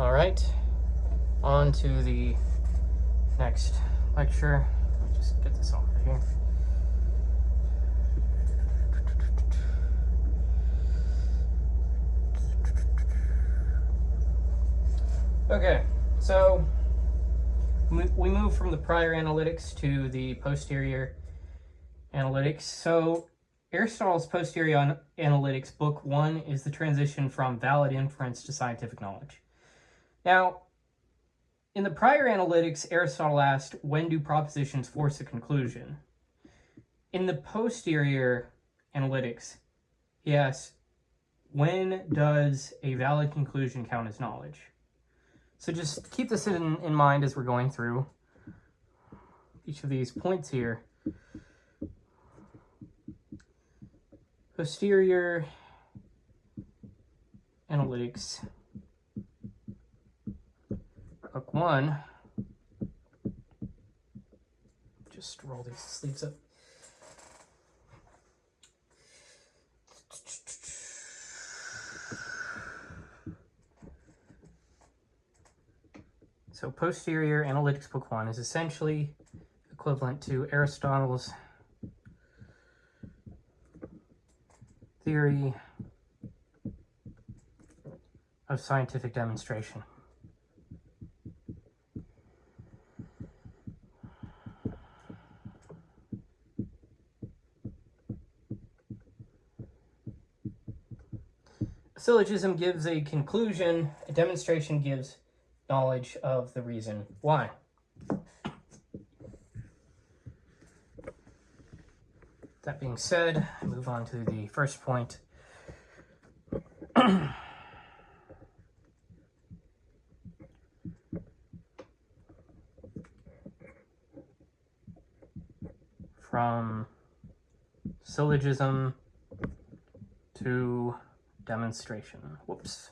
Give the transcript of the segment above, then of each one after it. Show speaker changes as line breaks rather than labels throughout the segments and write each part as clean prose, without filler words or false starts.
All right, on to the next lecture. Let me just get this off of here. Okay, so we move from the prior analytics to the posterior analytics. So Aristotle's Posterior Analytics, Book 1, is the transition from valid inference to scientific knowledge. Now, in the prior analytics, Aristotle asked, when do propositions force a conclusion? In the posterior analytics, he asks, when does a valid conclusion count as knowledge? So just keep this in mind as we're going through each of these points here. Posterior analytics, Book 1. Just roll these sleeves up. So Posterior Analytics Book 1 is essentially equivalent to Aristotle's theory of scientific demonstration. A syllogism gives a conclusion, a demonstration gives knowledge of the reason why. That being said, I move on to the first point. From syllogism to demonstration. Whoops.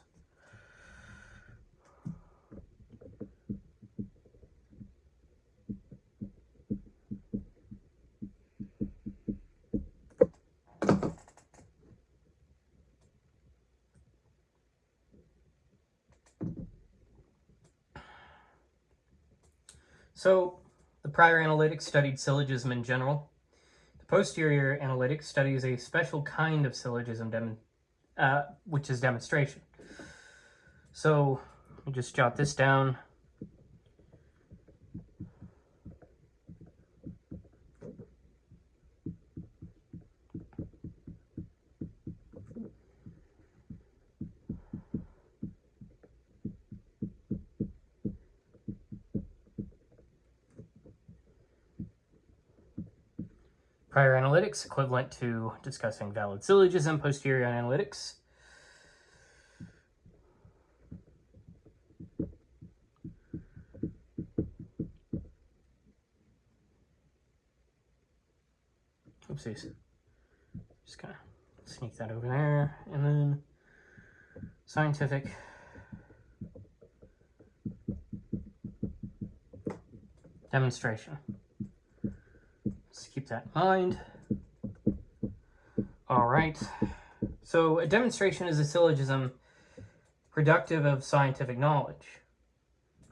So, the prior analytics studied syllogism in general. The posterior analytics studies a special kind of syllogism, which is demonstration. So, let me just jot this down. Prior analytics, equivalent to discussing valid syllogism. Posterior analytics. Oopsies. Just kind of sneak that over there. And then scientific demonstration. Let's keep that in mind. All right. So a demonstration is a syllogism productive of scientific knowledge.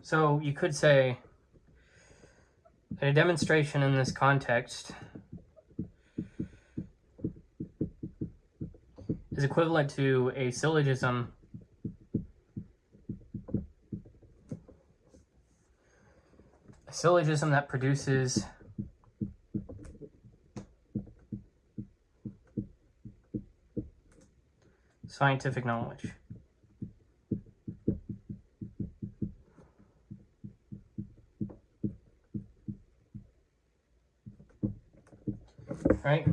So you could say that a demonstration in this context is equivalent to a syllogism that produces scientific knowledge. Right?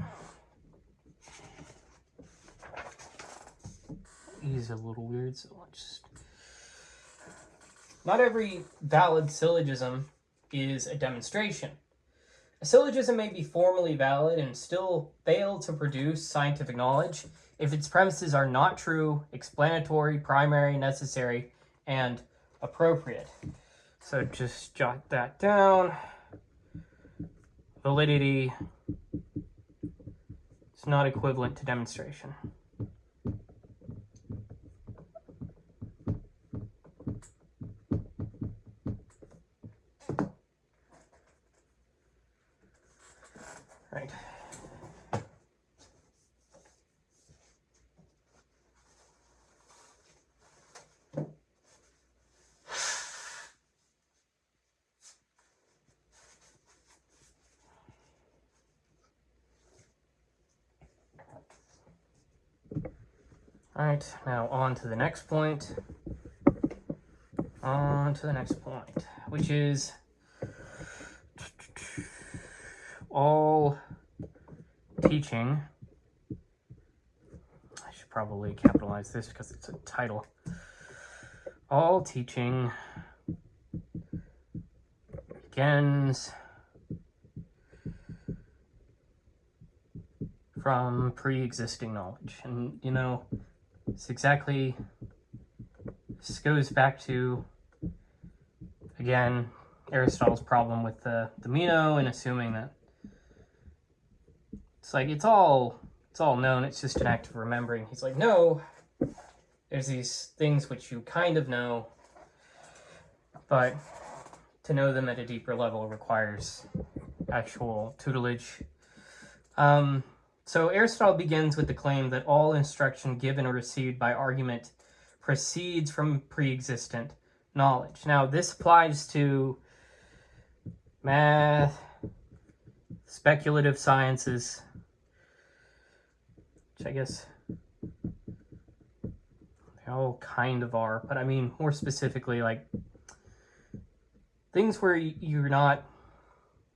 These are a little weird, so I'll just... Not every valid syllogism is a demonstration. A syllogism may be formally valid and still fail to produce scientific knowledge if its premises are not true, explanatory, primary, necessary, and appropriate. So just jot that down. Validity is not equivalent to demonstration. Right, now on to the next point. On to the next point, which is all teaching. I should probably capitalize this because it's a title. All teaching begins from pre-existing knowledge. And, you know, it's exactly, this goes back to, again, Aristotle's problem with the Meno and assuming that it's like, it's all known, it's just an act of remembering. He's like, no, there's these things which you kind of know, but to know them at a deeper level requires actual tutelage. So Aristotle begins with the claim that all instruction given or received by argument proceeds from pre-existent knowledge. Now, this applies to math, speculative sciences, which I guess they all kind of are, but I mean more specifically like things where you're not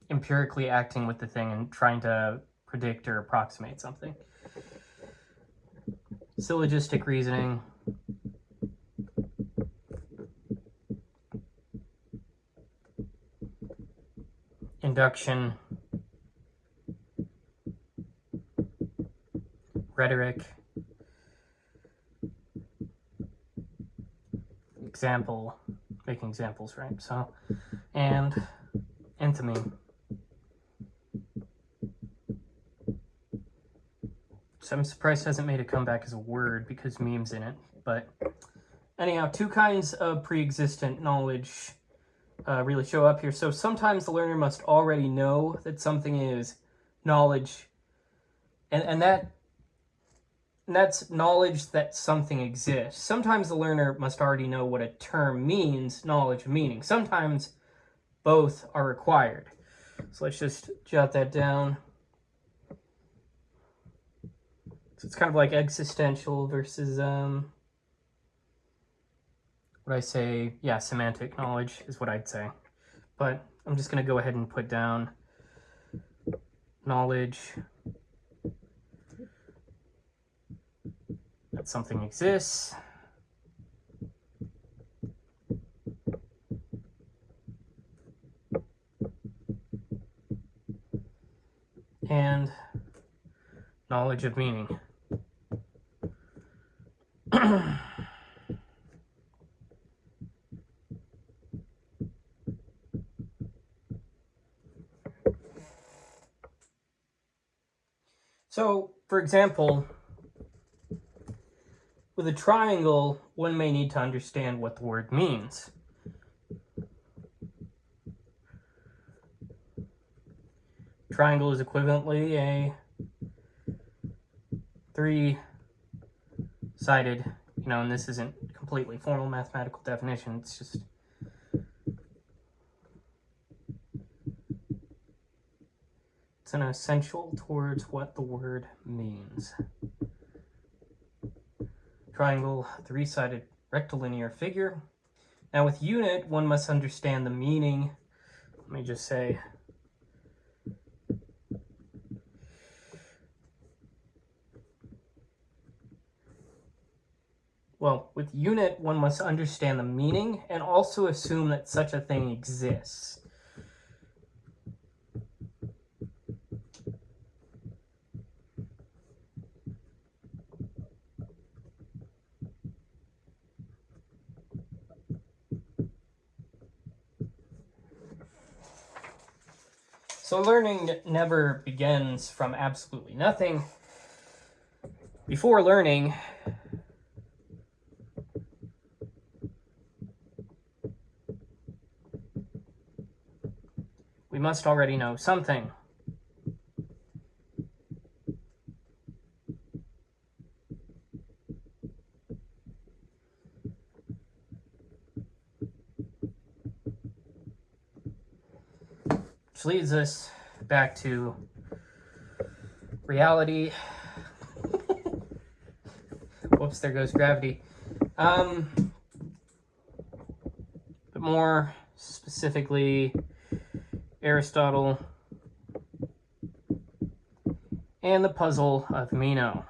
empirically acting with the thing and trying to predict or approximate something. Syllogistic reasoning, induction, rhetoric, making examples, right? So, and enthemy. So I'm surprised it hasn't made a comeback as a word because meme's in it. But anyhow, two kinds of pre-existent knowledge really show up here. So sometimes the learner must already know that something is knowledge, and that's knowledge that something exists. Sometimes the learner must already know what a term means, knowledge of meaning. Sometimes both are required. So let's just jot that down. So it's kind of like existential versus, what I say, yeah, semantic knowledge is what I'd say. But I'm just going to go ahead and put down knowledge that something exists. And knowledge of meaning. So, for example, with a triangle, one may need to understand what the word means. Triangle is equivalently a three-sided, and this isn't completely formal mathematical definition, it's just it's an essential towards what the word means. Triangle, three-sided rectilinear figure. Now with unit, one must understand the meaning. Let me just say, well, with unit, one must understand the meaning and also assume that such a thing exists. So learning never begins from absolutely nothing. Before learning, we must already know something. Which leads us back to reality. Whoops, there goes gravity. But more specifically, Aristotle and the puzzle of Meno.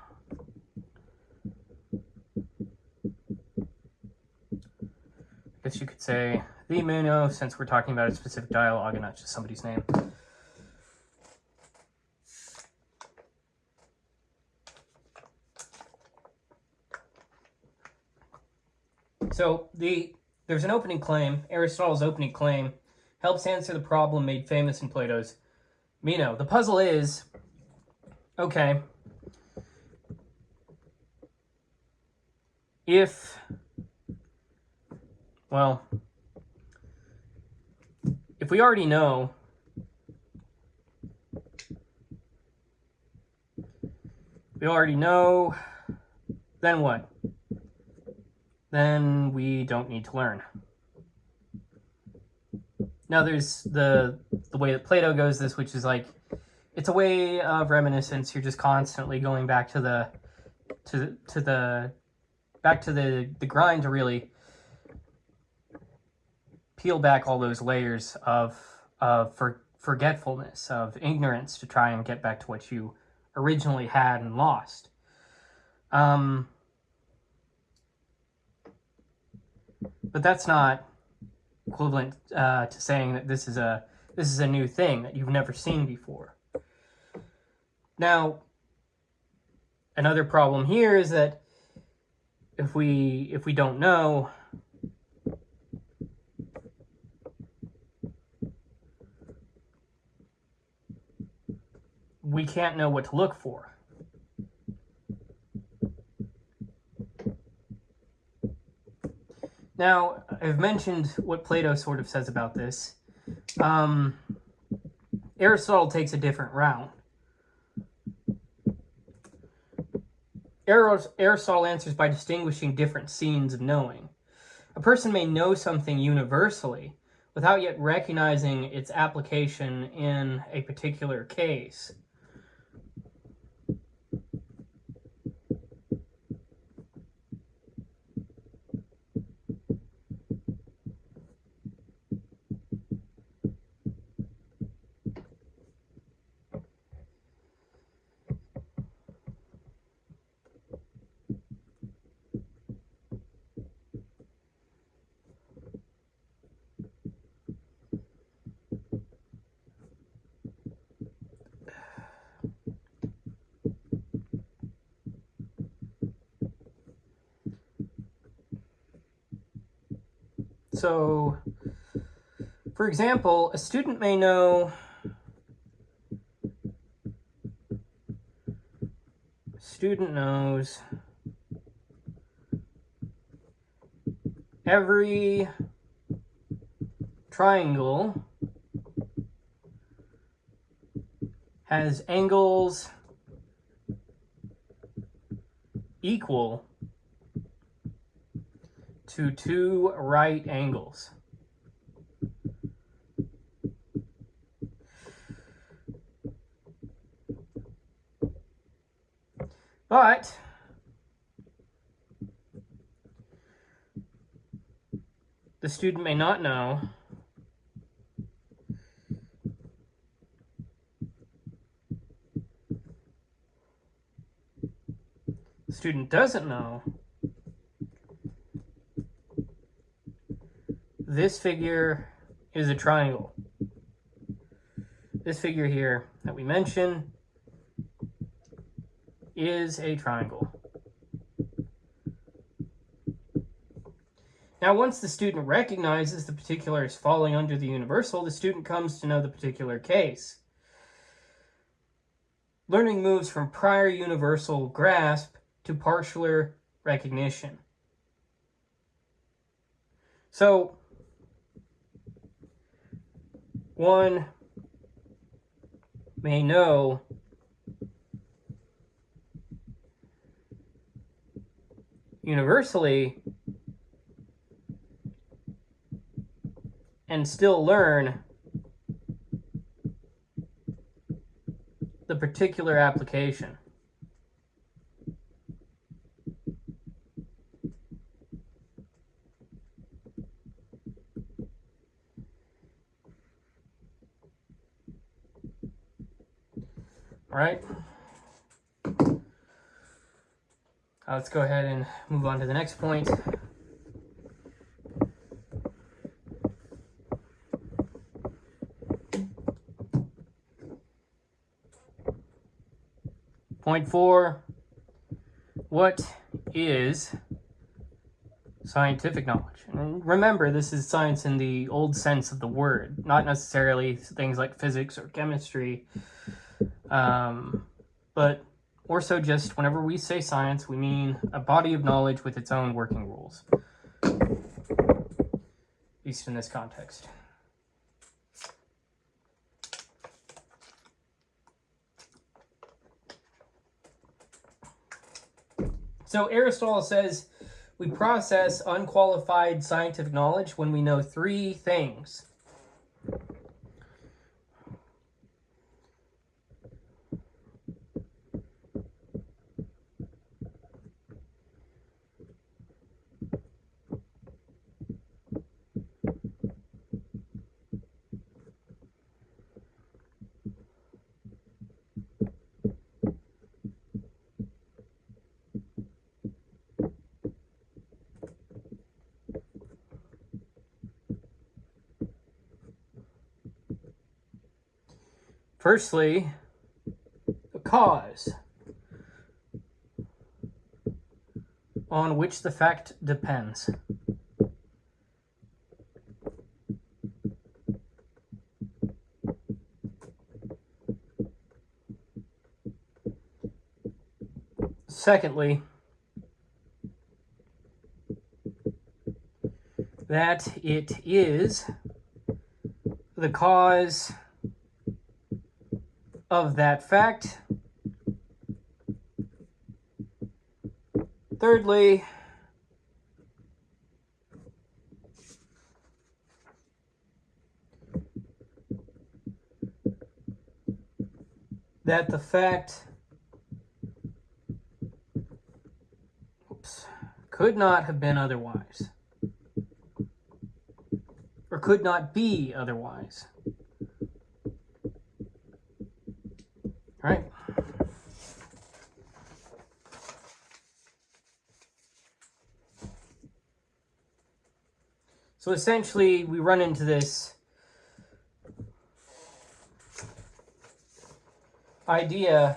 I guess you could say the Meno, since we're talking about a specific dialogue and not just somebody's name. So there's an opening claim. Aristotle's opening claim helps answer the problem made famous in Plato's Meno. The puzzle is, okay, if we already know then what? Then we don't need to learn. Now there's the way that Plato goes this, which is like, it's a way of reminiscence. You're just constantly going back to the grind to really peel back all those layers of forgetfulness, of ignorance, to try and get back to what you originally had and lost. But that's not equivalent to saying that this is a new thing that you've never seen before. Now, another problem here is that if we don't know, we can't know what to look for. Now, I've mentioned what Plato sort of says about this. Aristotle takes a different route. Aristotle answers by distinguishing different scenes of knowing. A person may know something universally without yet recognizing its application in a particular case. So, for example, a student may know knows every triangle has angles equal to 2 right angles. But the student may not know the student doesn't know this figure is a triangle. This figure here that we mentioned is a triangle. Now, once the student recognizes the particular is falling under the universal, the student comes to know the particular case. Learning moves from prior universal grasp to partial recognition. So, one may know universally and still learn the particular application. All right. Let's go ahead and move on to the next point. Point 4, what is scientific knowledge? And remember, this is science in the old sense of the word, not necessarily things like physics or chemistry, but more so just whenever we say science, we mean a body of knowledge with its own working rules, at least in this context. So Aristotle says we process unqualified scientific knowledge when we know three things. Firstly, the cause on which the fact depends. Secondly, that it is the cause of that fact. Thirdly, that the fact could not have been otherwise, or could not be otherwise. All right. So essentially, we run into this idea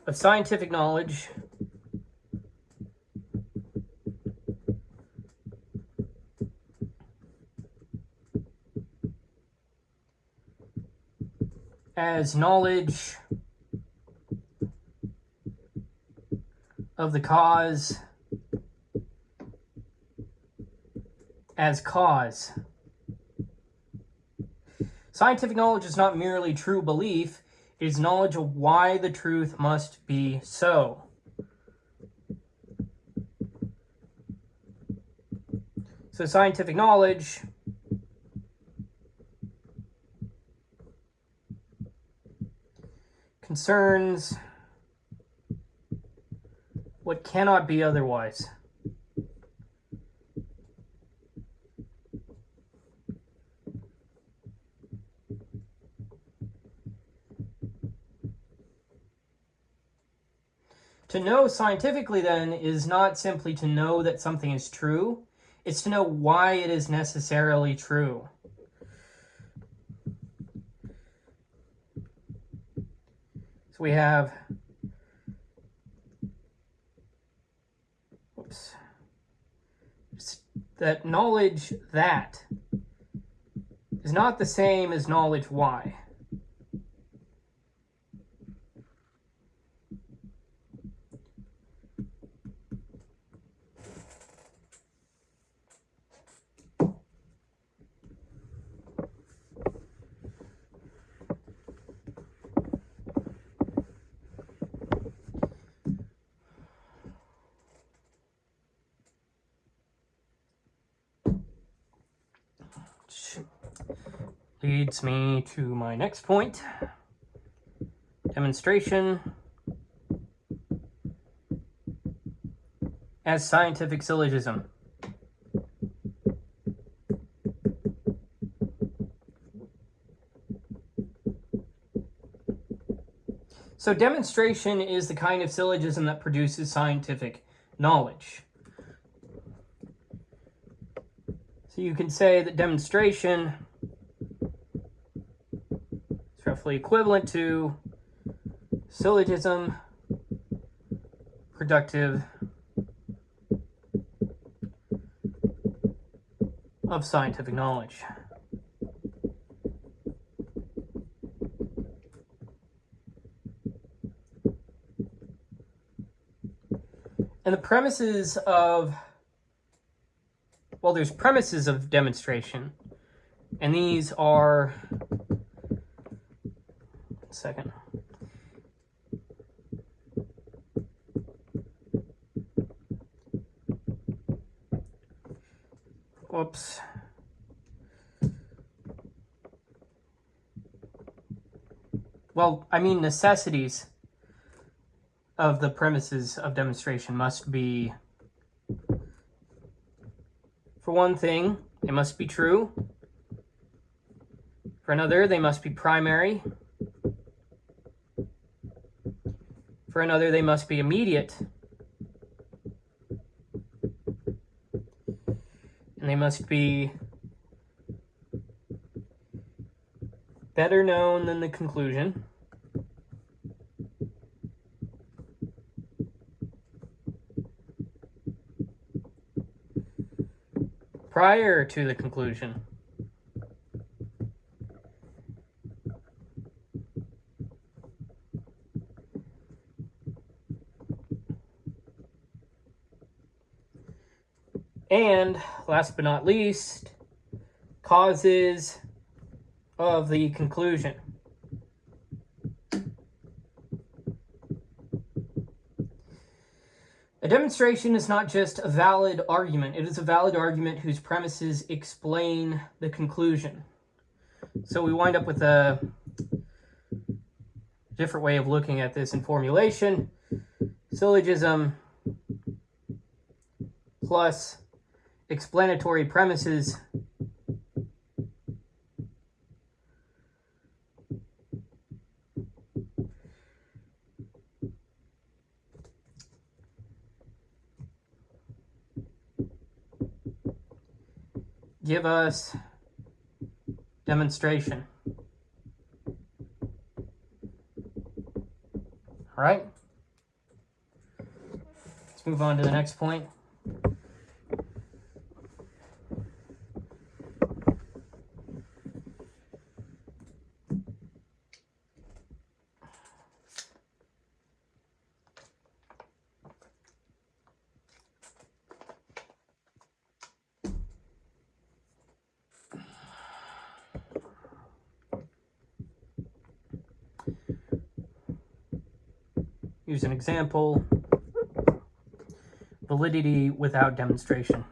of scientific knowledge as knowledge of the cause as cause. Scientific knowledge is not merely true belief, it is knowledge of why the truth must be so. So scientific knowledge concerns what cannot be otherwise. To know scientifically, then, is not simply to know that something is true, it's to know why it is necessarily true. So we have that knowledge that is not the same as knowledge why. Leads me to my next point. Demonstration as scientific syllogism. So demonstration is the kind of syllogism that produces scientific knowledge. So you can say that demonstration is roughly equivalent to syllogism, productive of scientific knowledge. And the premises of, well, there's premises of demonstration, and these are, second. Whoops. Well, I mean necessities of the premises of demonstration must be, for one thing, they must be true. For another, they must be primary. For another, they must be immediate. And they must be better known than the conclusion. Prior to the conclusion. And last but not least, causes of the conclusion. A demonstration is not just a valid argument. It is a valid argument whose premises explain the conclusion. So we wind up with a different way of looking at this in formulation. Syllogism plus explanatory premises give us demonstration. All right. Let's move on to the next point. Use an example. Validity without demonstration.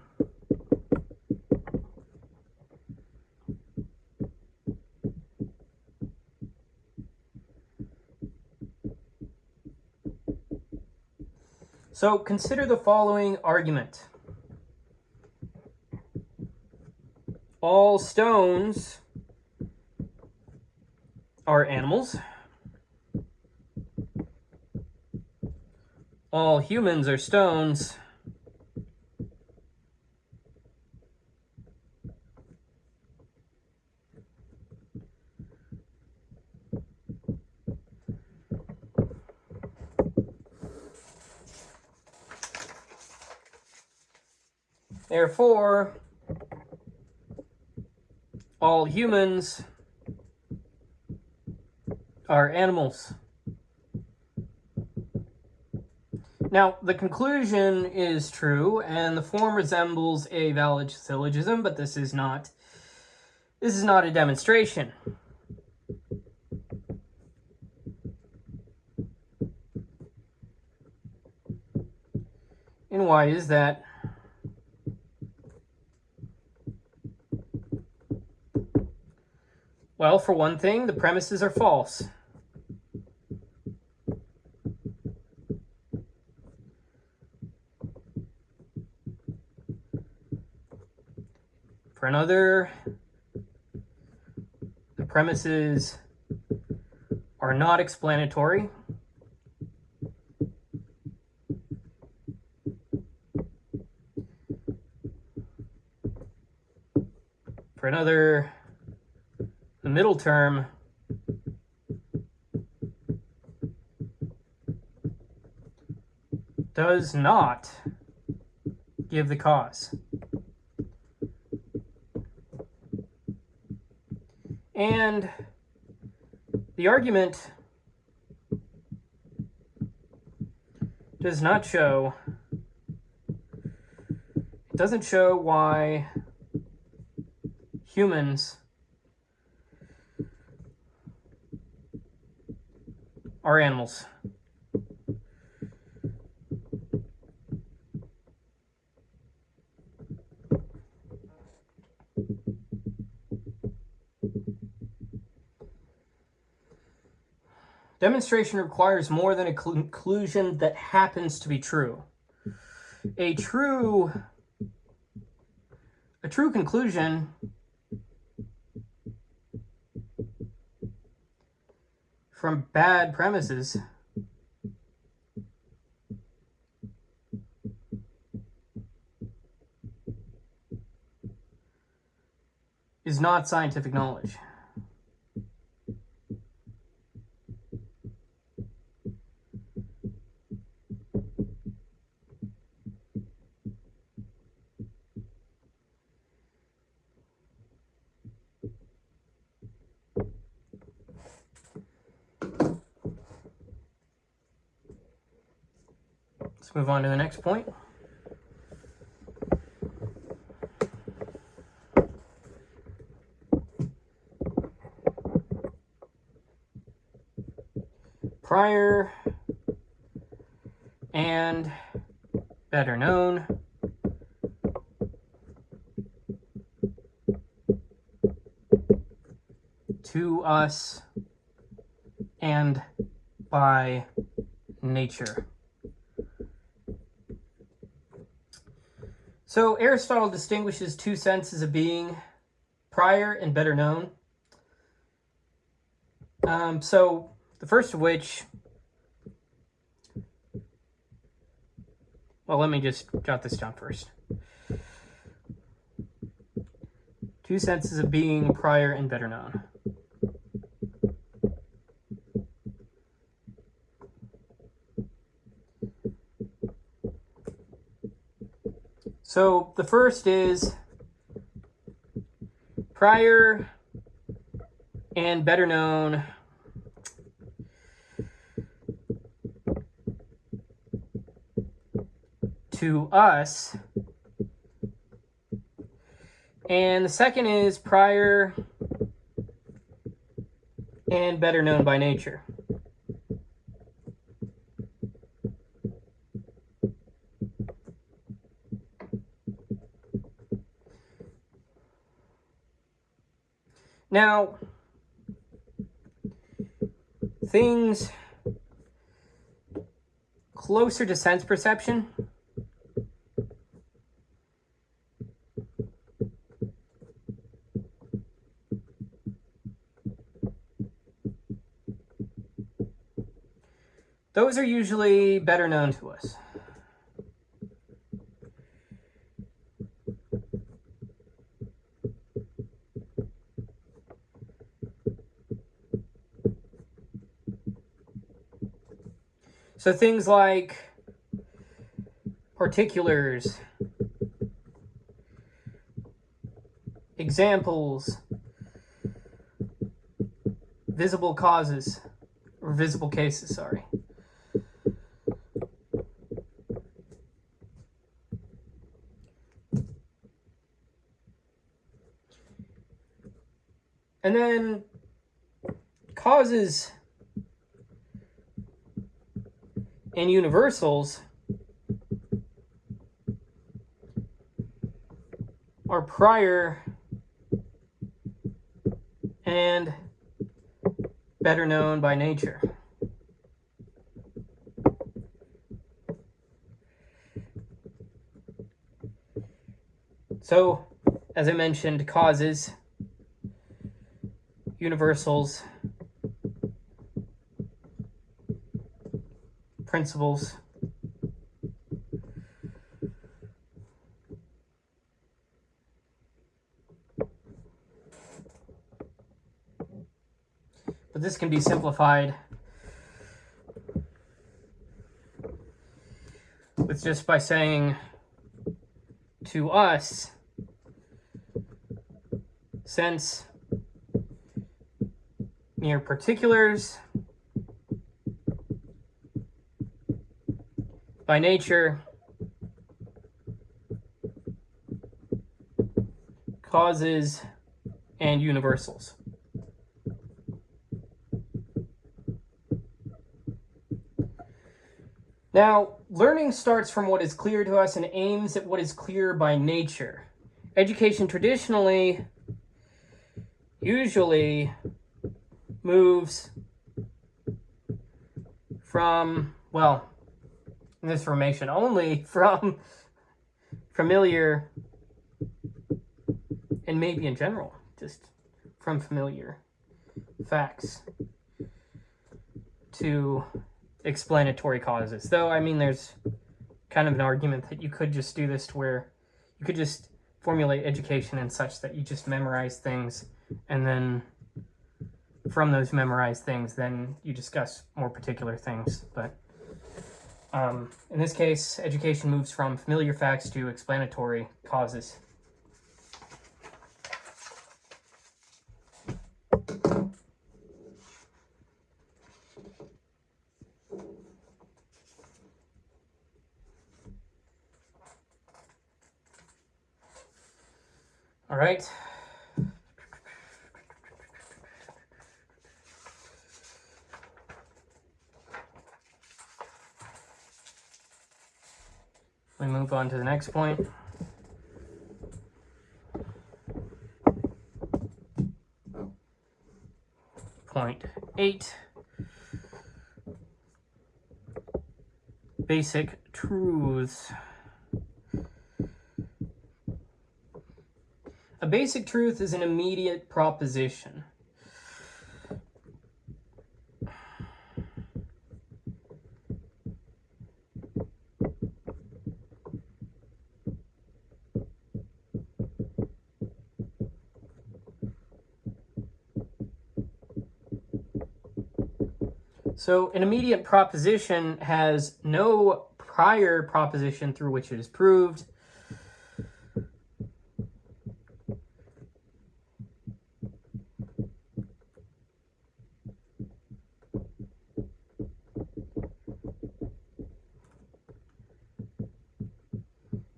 So consider the following argument. All stones are animals. All humans are stones. Therefore, all humans are animals. Now, the conclusion is true, and the form resembles a valid syllogism, but this is not a demonstration. And why is that? Well, for one thing, the premises are false. For another, the premises are not explanatory. For another, the middle term does not give the cause. And the argument does not show, it doesn't show why humans are animals. Demonstration requires more than a conclusion that happens to be true. A true conclusion from bad premises is not scientific knowledge. Let's move on to the next point. Prior and better known to us and by nature. So Aristotle distinguishes two senses of being, prior and better known. So the first of which, well, let me just jot this down first. Two senses of being, prior and better known. So the first is prior and better known to us. And the second is prior and better known by nature. Now, things closer to sense perception those are usually better known to us. So things like particulars, examples, visible causes, or visible cases, sorry. And then causes and universals are prior and better known by nature. So, as I mentioned, causes, universals, principles, But this can be simplified with just by saying to us, since near particulars by nature causes and universals. Now, learning starts from what is clear to us and aims at what is clear by nature. Education traditionally usually moves from, well, in this formation, only from familiar, and maybe in general, just from familiar facts to explanatory causes. Though, I mean, there's kind of an argument that you could just do this to where you could just formulate education in such that you just memorize things, and then from those memorized things, then you discuss more particular things. But in this case, education moves from familiar facts to explanatory causes. All right. We move on to the next point. Point 8. Basic truths. A basic truth is an immediate proposition. So an immediate proposition has no prior proposition through which it is proved.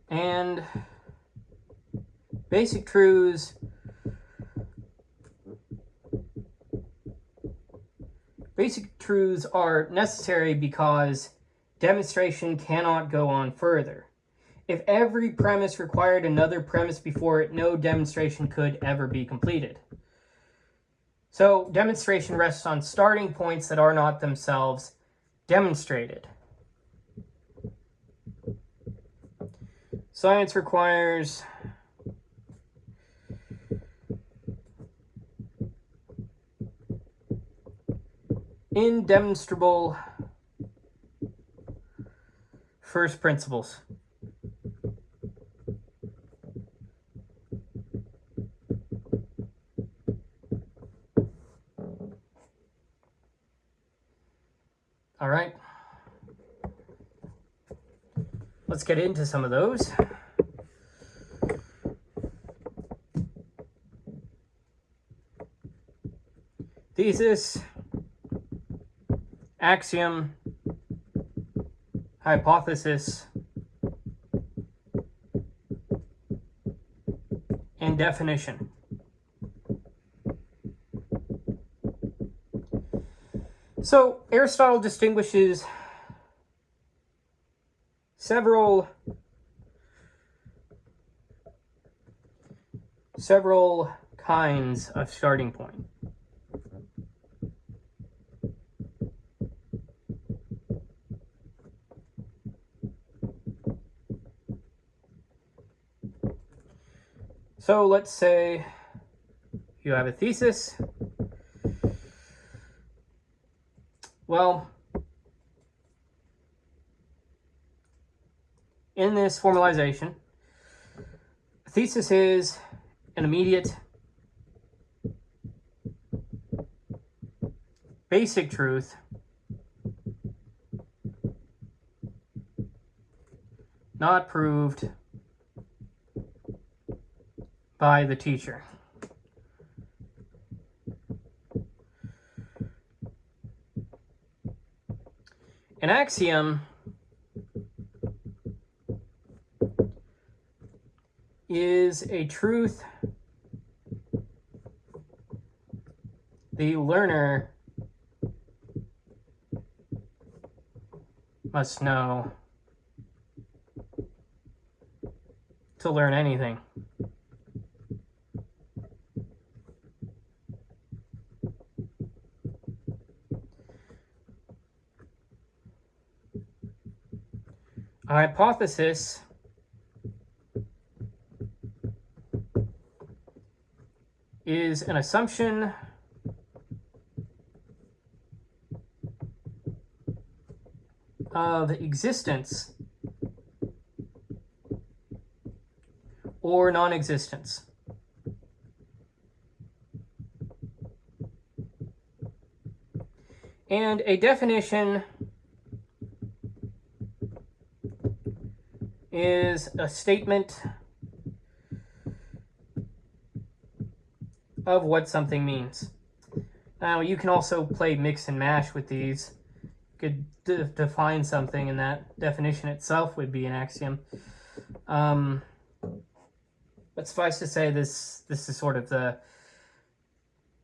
And basic truths are necessary because demonstration cannot go on further. If every premise required another premise before it, no demonstration could ever be completed. So demonstration rests on starting points that are not themselves demonstrated. Science requires indemonstrable first principles. All right. Let's get into some of those. Thesis, axiom, hypothesis, and definition. So Aristotle distinguishes several kinds of starting point. So let's say you have a thesis. Well, in this formalization, a thesis is an immediate basic truth not proved by the teacher. An axiom is a truth the learner must know to learn anything. A hypothesis is an assumption of existence or non-existence. And a definition is a statement of what something means. Now, you can also play mix and mash with these. You could define something, and that definition itself would be an axiom. But suffice to say, this is sort of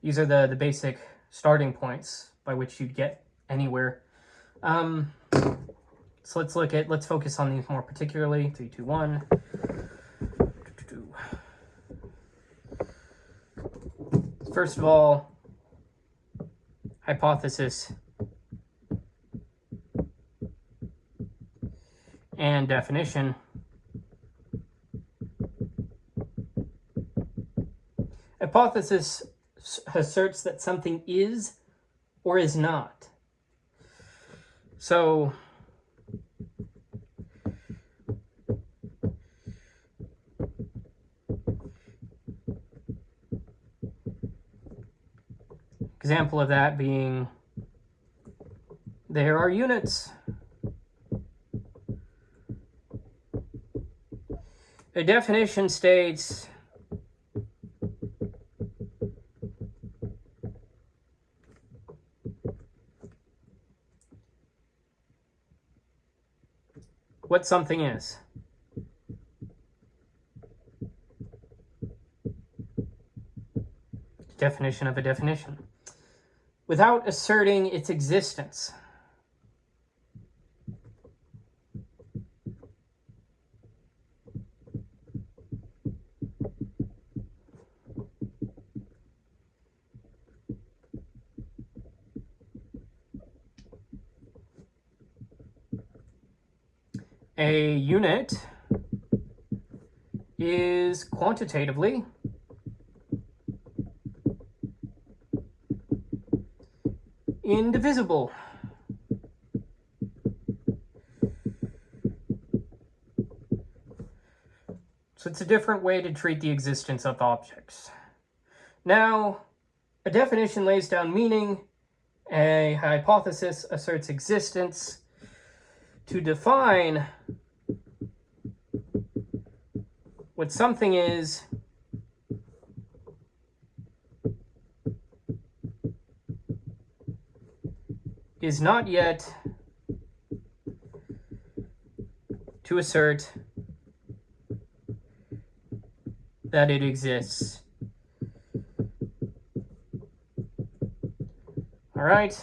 these are the basic starting points by which you'd get anywhere. So let's focus on these more particularly. 3, 2, 1. First of all, hypothesis and definition. Hypothesis asserts that something is or is not. So, example of that being, there are units. A definition states what something is. Definition of a definition, without asserting its existence. A unit is quantitatively indivisible. So it's a different way to treat the existence of objects. Now, a definition lays down meaning, a hypothesis asserts existence. To define what something is not yet to assert that it exists. All right.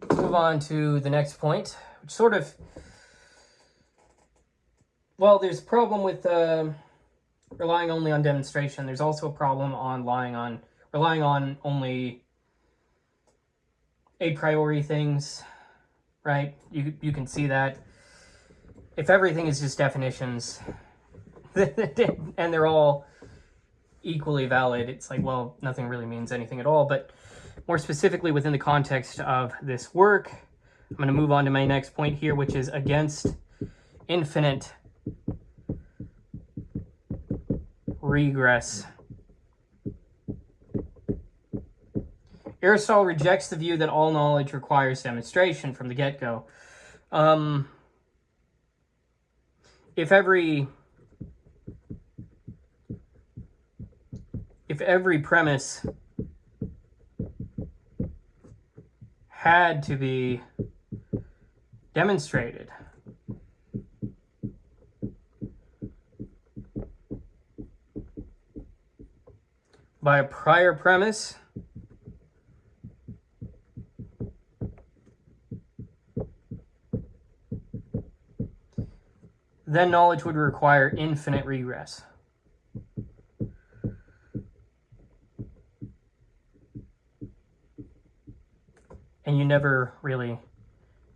Move on to the next point, which sort of, well, there's a problem with relying only on demonstration. There's also a problem on relying on only a priori things, right? You can see that if everything is just definitions and they're all equally valid, it's like, well, nothing really means anything at all. But more specifically within the context of this work, I'm going to move on to my next point here, which is against infinite regress Aristotle rejects the view that all knowledge requires demonstration from the get-go. If every premise had to be demonstrated, by a prior premise, then knowledge would require infinite regress. And you never really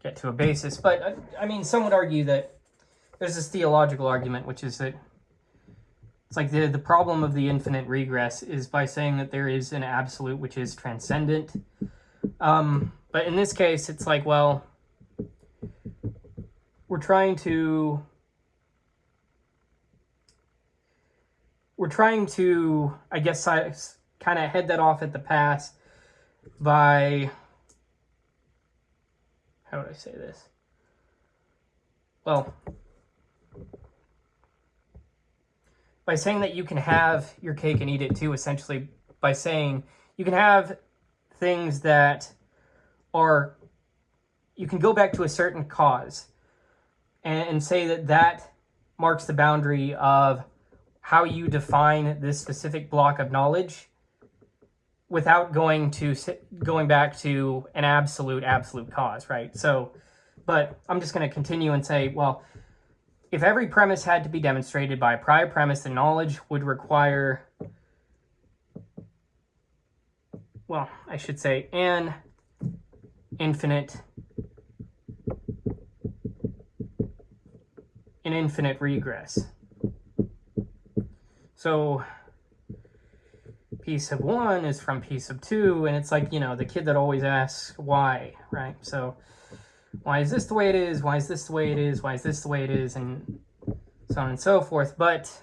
get to a basis. But, I mean, some would argue that there's this theological argument, which is that it's like the problem of the infinite regress is by saying that there is an absolute which is transcendent. But in this case, it's like, well, we're trying to, I guess, kind of head that off at the pass by, how would I say this? Well, by saying that you can have your cake and eat it too, essentially, by saying you can have things that are, you can go back to a certain cause and say that that marks the boundary of how you define this specific block of knowledge without going back to an absolute cause, right? So, but I'm just going to continue and say, well, if every premise had to be demonstrated by a prior premise, then knowledge would require, well, I should say, an infinite regress. So P sub 1 is from P sub 2, and it's like, you know, the kid that always asks why, right? So why is this the way it is? Why is this the way it is? Why is this the way it is? And so on and so forth. But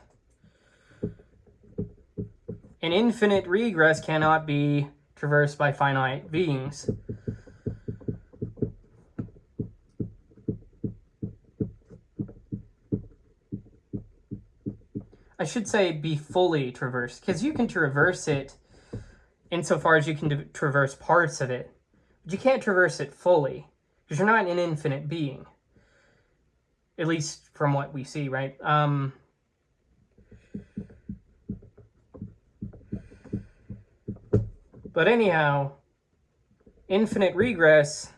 an infinite regress cannot be traversed by finite beings. I should say be fully traversed, because you can traverse it insofar as you can traverse parts of it, but you can't traverse it fully, because you're not an infinite being, at least from what we see, right? But anyhow, infinite regress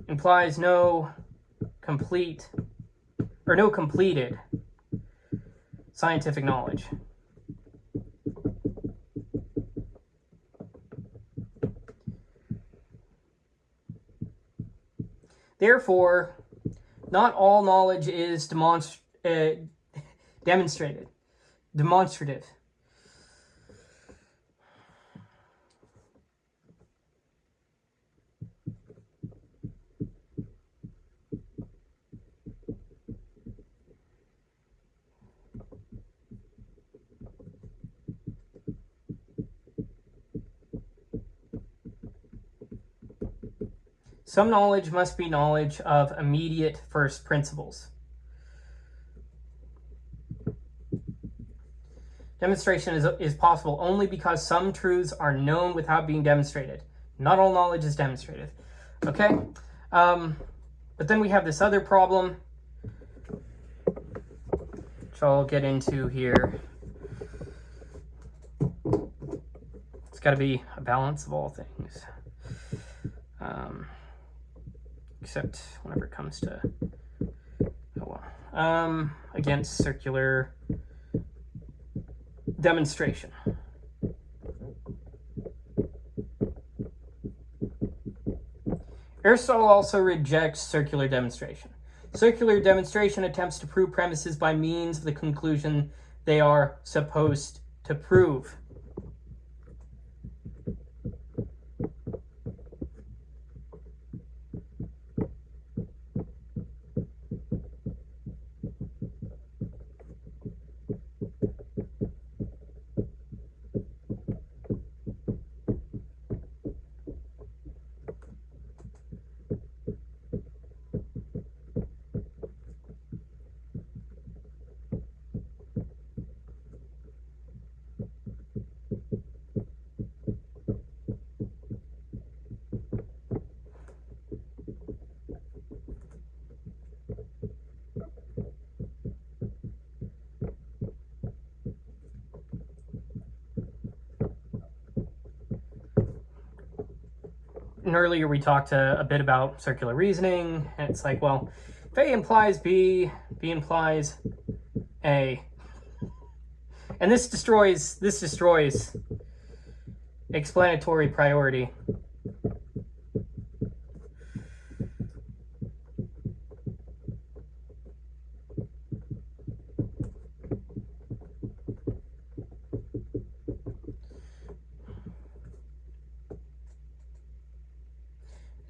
implies no completed scientific knowledge. Therefore, not all knowledge is demonstrative. Some knowledge must be knowledge of immediate first principles. Demonstration is possible only because some truths are known without being demonstrated. Not all knowledge is demonstrated. Okay? But then we have this other problem, which I'll get into here. It's got to be a balance of all things. Except whenever it comes to, against circular demonstration. Aristotle also rejects circular demonstration. Circular demonstration attempts to prove premises by means of the conclusion they are supposed to prove. And earlier we talked a bit about circular reasoning, and it's like, well, if A implies B, B implies A. And this destroys explanatory priority.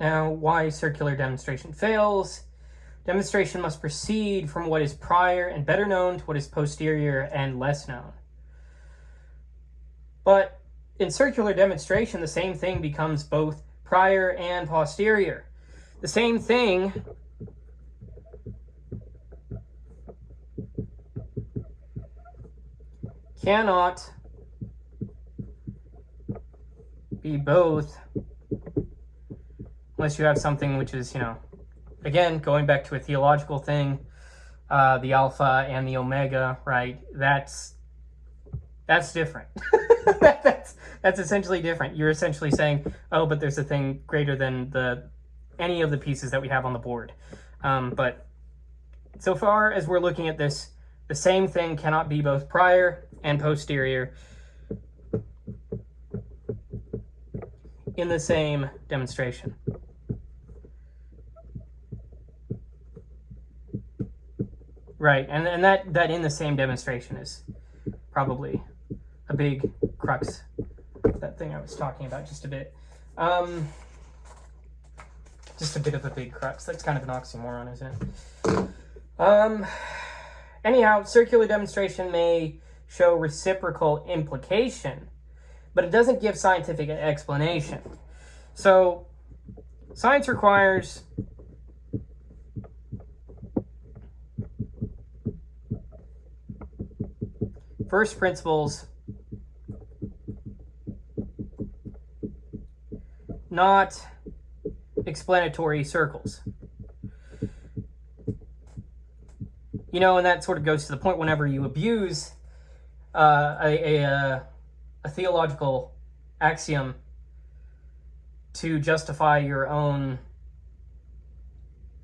Now, why circular demonstration fails? Demonstration must proceed from what is prior and better known to what is posterior and less known. But in circular demonstration, the same thing becomes both prior and posterior. The same thing cannot be both unless you have something which is, again, going back to a theological thing, the alpha and the omega, right? That's different. that's essentially different. You're essentially saying, oh, but there's a thing greater than any of the pieces that we have on the board. But so far as we're looking at this, the same thing cannot be both prior and posterior in the same demonstration. Right, and that in the same demonstration is probably a big crux of that thing I was talking about just a bit. Just a bit of a big crux. That's kind of an oxymoron, isn't it? Anyhow, circular demonstration may show reciprocal implication, but it doesn't give scientific explanation. So, science requires first principles, not explanatory circles. And that sort of goes to the point whenever you abuse a theological axiom to justify your own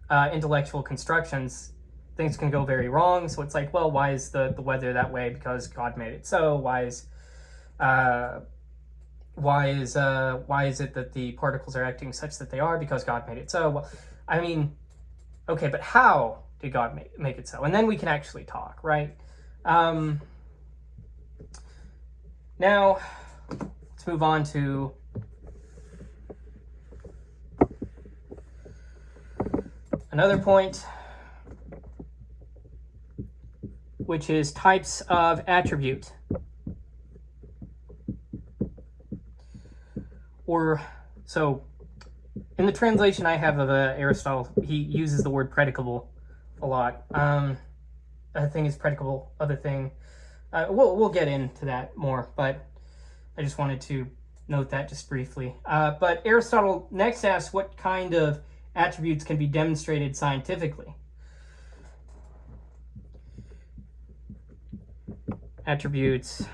intellectual constructions, things can go very wrong. So it's like, well, why is the weather that way? Because God made it so. Why is it that the particles are acting such that they are? Because God made it so. Well, I mean, okay, but how did God make it so? And then we can actually talk, right? Now, let's move on to another point, which is types of attribute. So in the translation I have of Aristotle, he uses the word predicable a lot. A thing is predicable of a thing. We'll get into that more, but I just wanted to note that just briefly. But Aristotle next asks what kind of attributes can be demonstrated scientifically. Attributes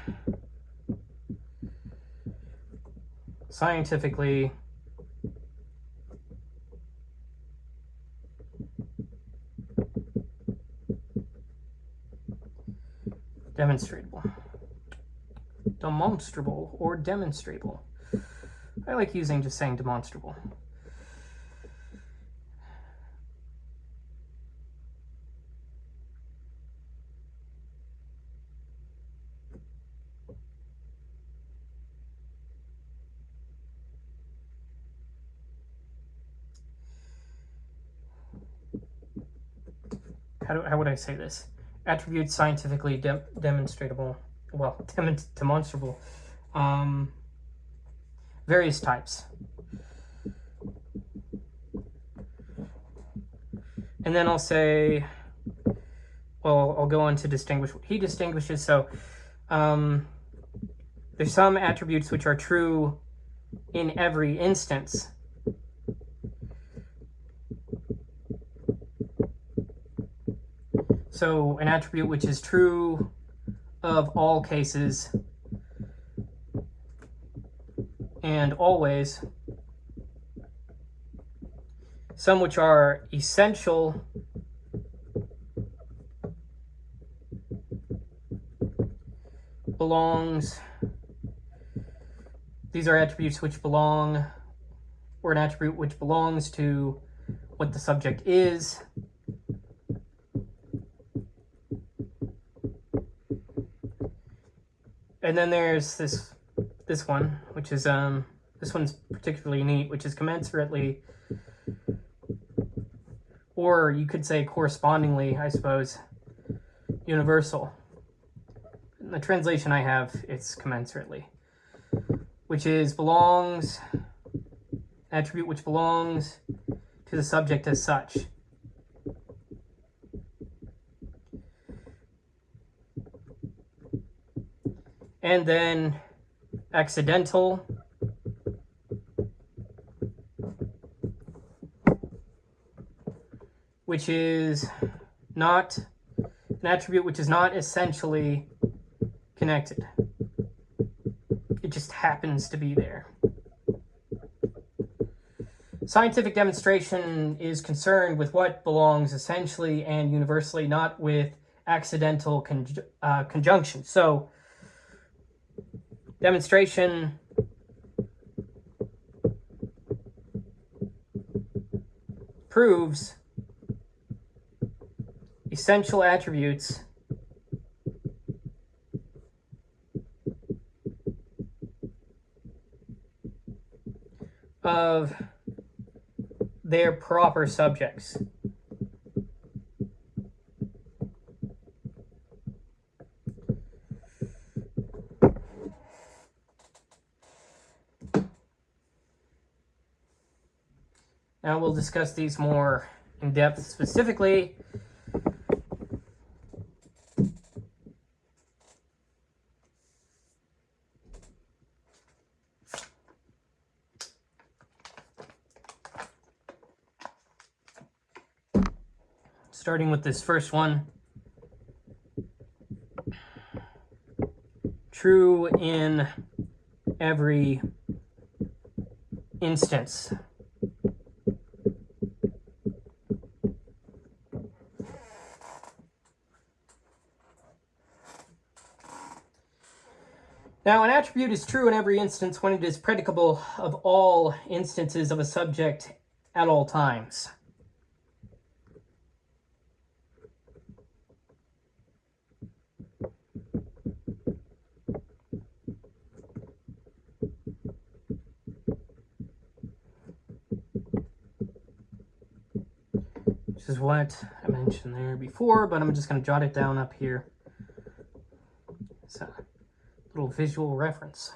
scientifically demonstrable or demonstrable. I like just saying demonstrable. How would I say this? Attributes scientifically demonstrable. Well, demonstrable. Various types. And then I'll say, well, I'll go on to distinguish what he distinguishes. So there's some attributes which are true in every instance. So an attribute which is true of all cases and always some which are essential belongs. These are attributes which belong, or an attribute which belongs to what the subject is. And then there's this one, which is this one's particularly neat, which is commensurately, or you could say correspondingly, I suppose, universal. In the translation I have, it's commensurately, which is belongs, attribute which belongs to the subject as such. And then accidental, which is not an attribute which is not essentially connected. It just happens to be there. Scientific demonstration is concerned with what belongs essentially and universally, not with accidental conjunction. So demonstration proves essential attributes of their proper subjects. Now we'll discuss these more in depth. Specifically, starting with this first one, true in every instance. Now, an attribute is true in every instance when it is predicable of all instances of a subject at all times. Which is what I mentioned there before, but I'm just going to jot it down up here. So, little visual reference.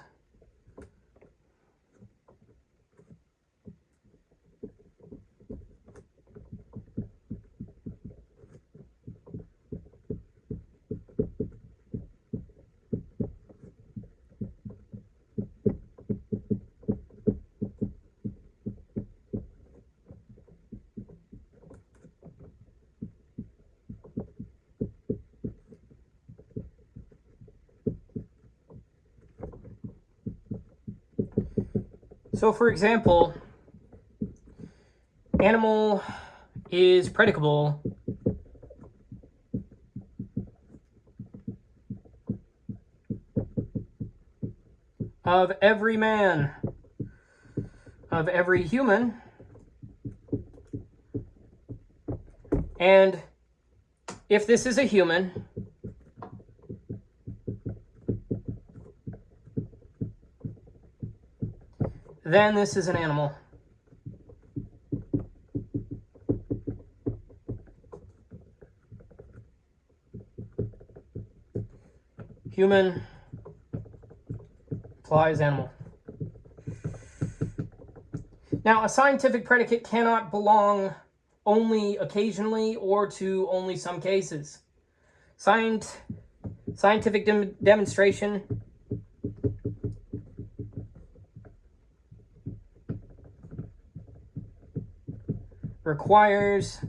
So, for example, animal is predicable of every man, of every human, and if this is a human, then this is an animal. Human implies animal. Now, a scientific predicate cannot belong only occasionally or to only some cases. Scientific demonstration requires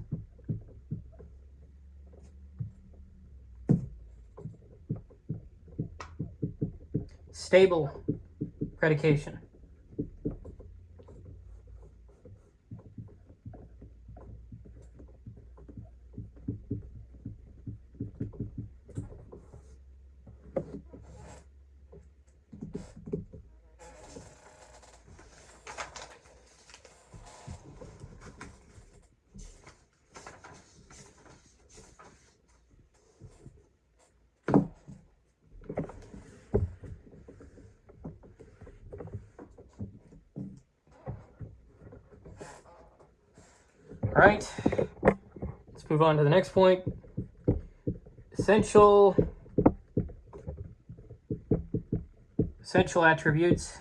stable predication. All right, let's move on to the next point. Essential attributes.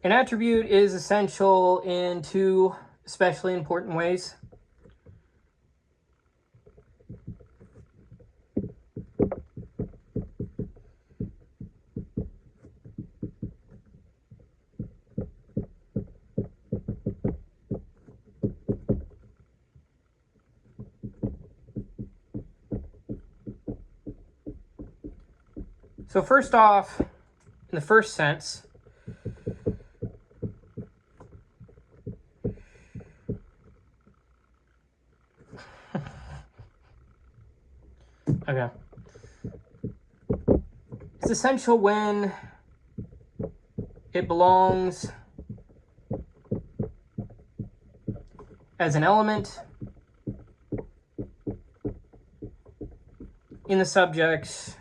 An attribute is essential in two especially important ways. So first off, in the first sense, okay, it's essential when it belongs as an element in the subject's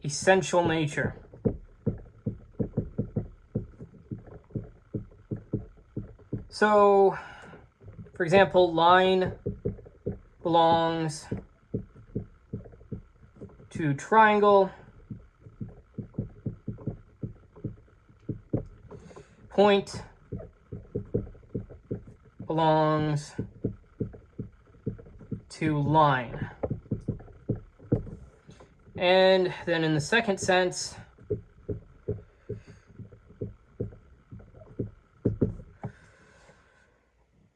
essential nature. So, for example, line belongs to triangle. Point belongs to line. And then in the second sense,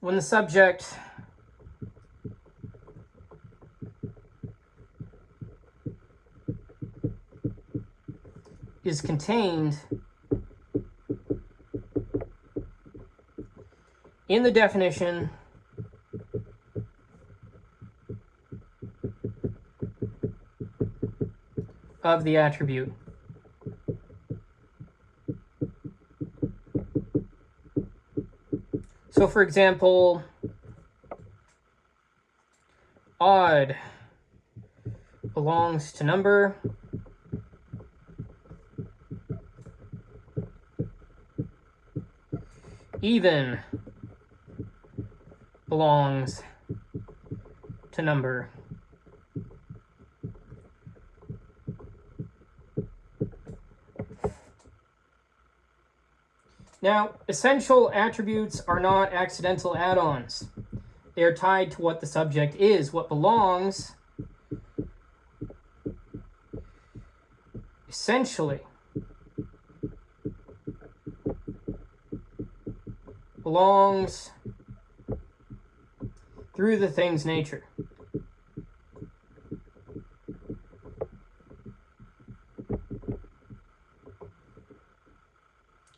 when the subject is contained in the definition of the attribute. So for example, odd belongs to number. Even belongs to number. Now, essential attributes are not accidental add-ons. They are tied to what the subject is. What belongs essentially belongs through the thing's nature.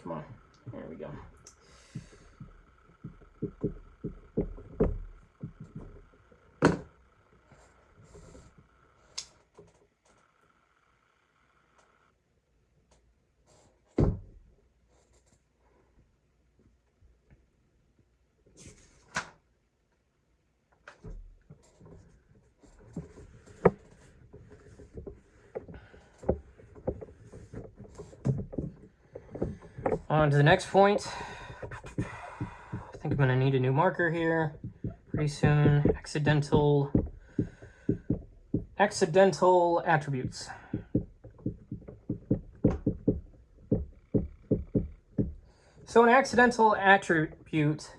Come on, there we go. On to the next point. I think I'm going to need a new marker here pretty soon. Accidental attributes. So an accidental attribute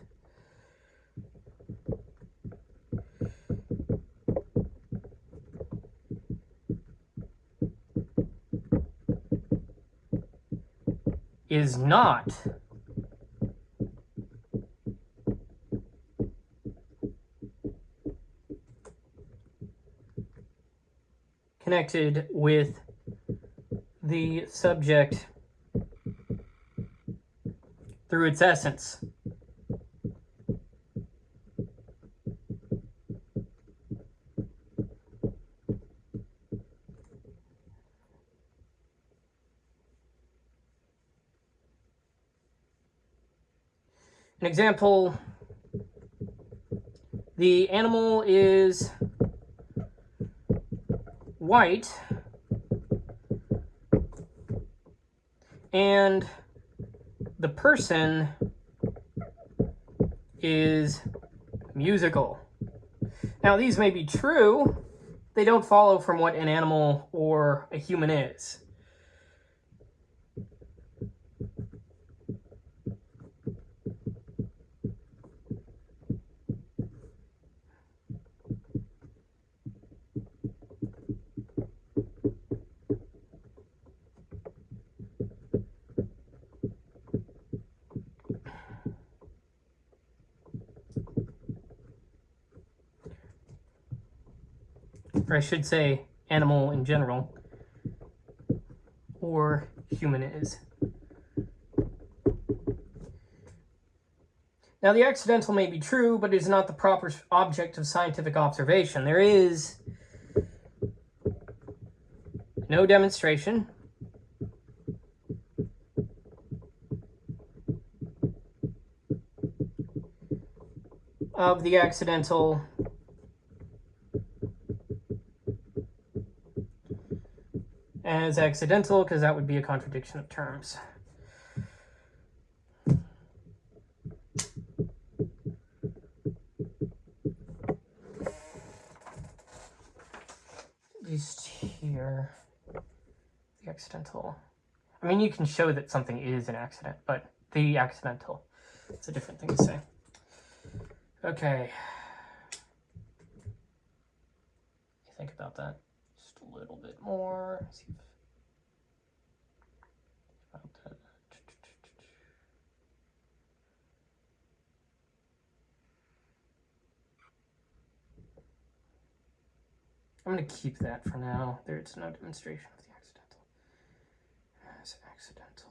is not connected with the subject through its essence. An example, the animal is white and the person is musical. Now, these may be true. They don't follow from what an animal or a human is. Or I should say animal in general, or human is. Now, the accidental may be true, but it is not the proper object of scientific observation. There is no demonstration of the accidental as accidental, because that would be a contradiction of terms. At least here, the accidental. I mean, you can show that something is an accident, but the accidental, it's a different thing to say. Okay. Think about that just a little bit more. See if about that. I'm going to keep that for now. There's no demonstration of the accidental as accidental.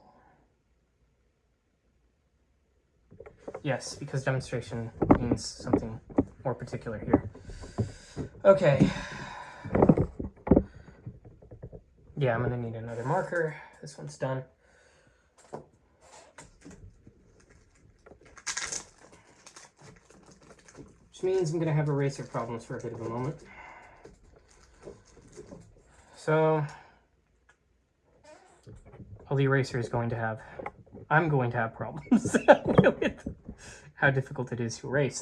Yes, because demonstration means something more particular here. Okay. Yeah, I'm going to need another marker. This one's done. Which means I'm going to have eraser problems for a bit of a moment. So, all the eraser is going to have, I'm going to have problems with how difficult it is to erase.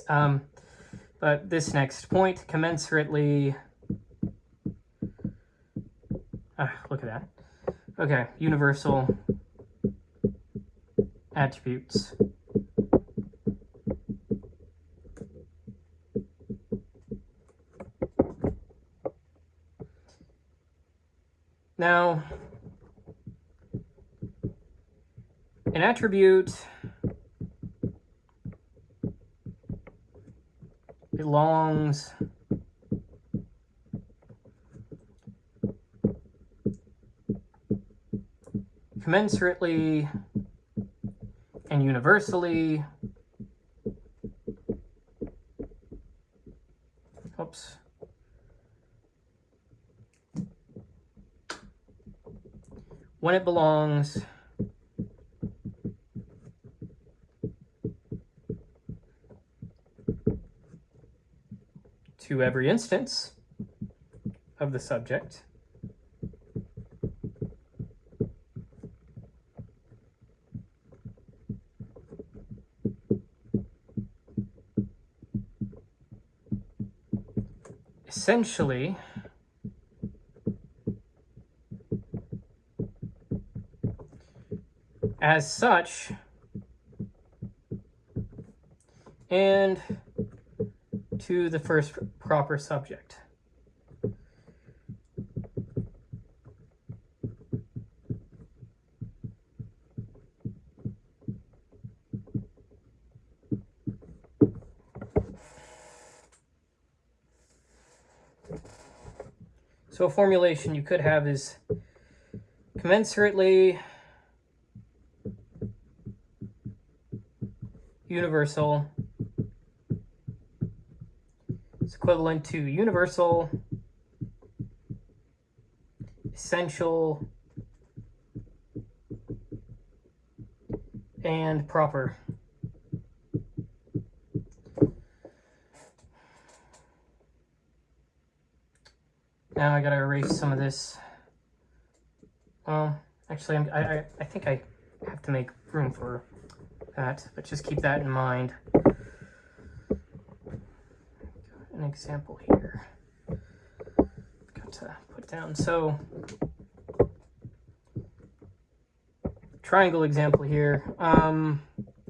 But this next point, commensurately, look at that. Okay, universal attributes. Now, an attribute belongs commensurately and universally, oops, when it belongs to every instance of the subject, essentially as such, and to the first proper subject. So a formulation you could have is commensurately universal is equivalent to universal, essential, and proper. Now I gotta erase some of this. Well, actually, I think I have to make room for that, but just keep that in mind. An example here. Got to put down. So, triangle example here.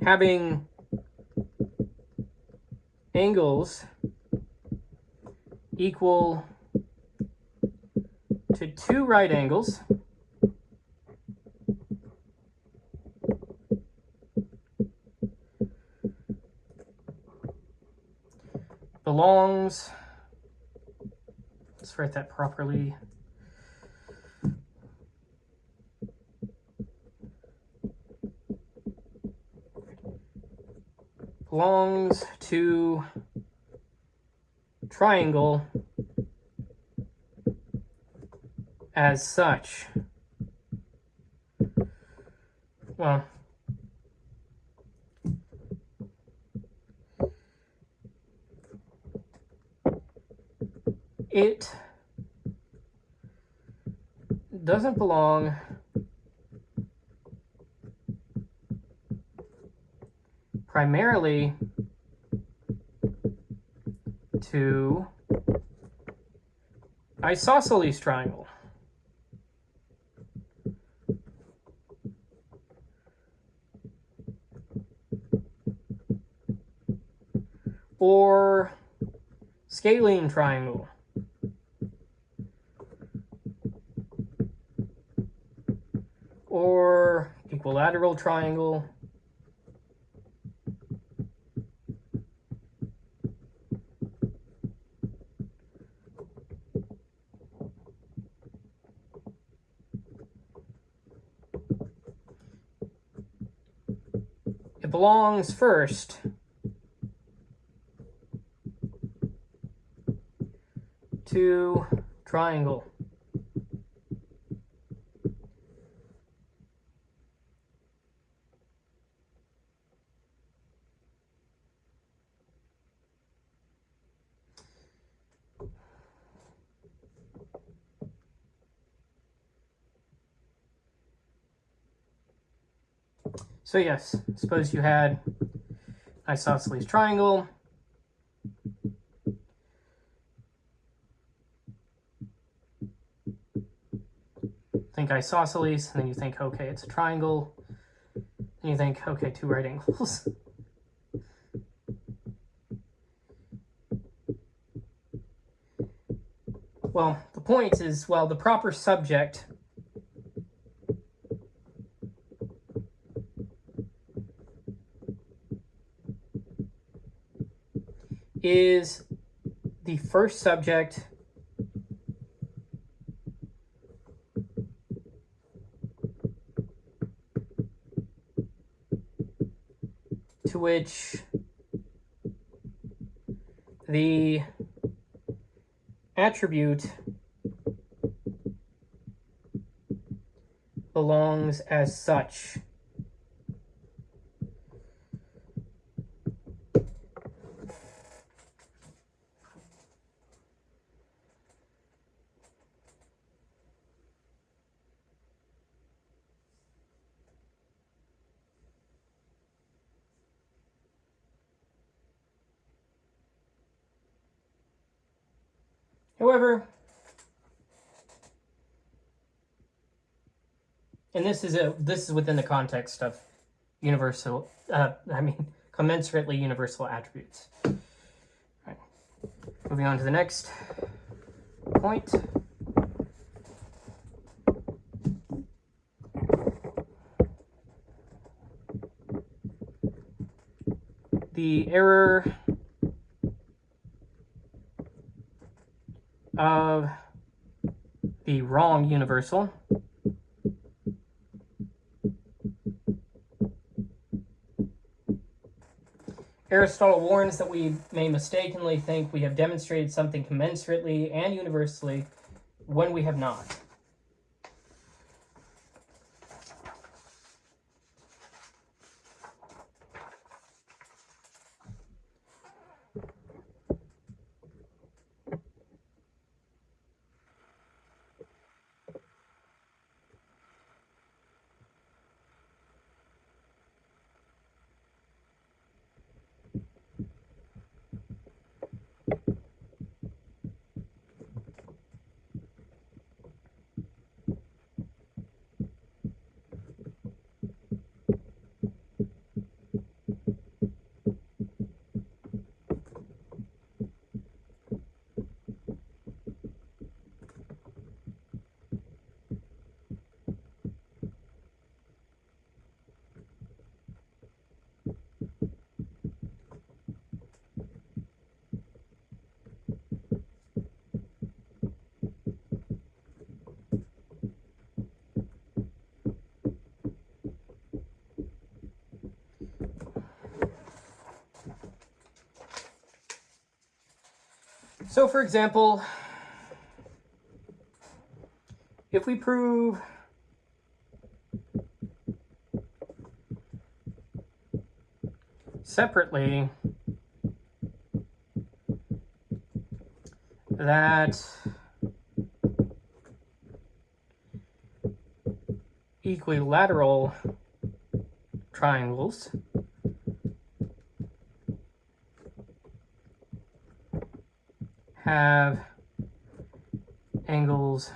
Having angles equal to 2 right angles belongs, let's write that properly, belongs to triangle as such. Well, it doesn't belong primarily to isosceles triangle. Or scalene triangle. Or equilateral triangle. It belongs first to triangle. So yes, suppose you had isosceles triangle. Think isosceles, and then you think, okay, it's a triangle. And you think, okay, 2 right angles. Well, the point is, well, the proper subject is the first subject to which the attribute belongs as such. However, and this is within the context of commensurately universal attributes. All right. Moving on to the next point. The error of the wrong universal Aristotle warns that we may mistakenly think we have demonstrated something commensurately and universally when we have not. So for example, if we prove separately that equilateral triangles have angles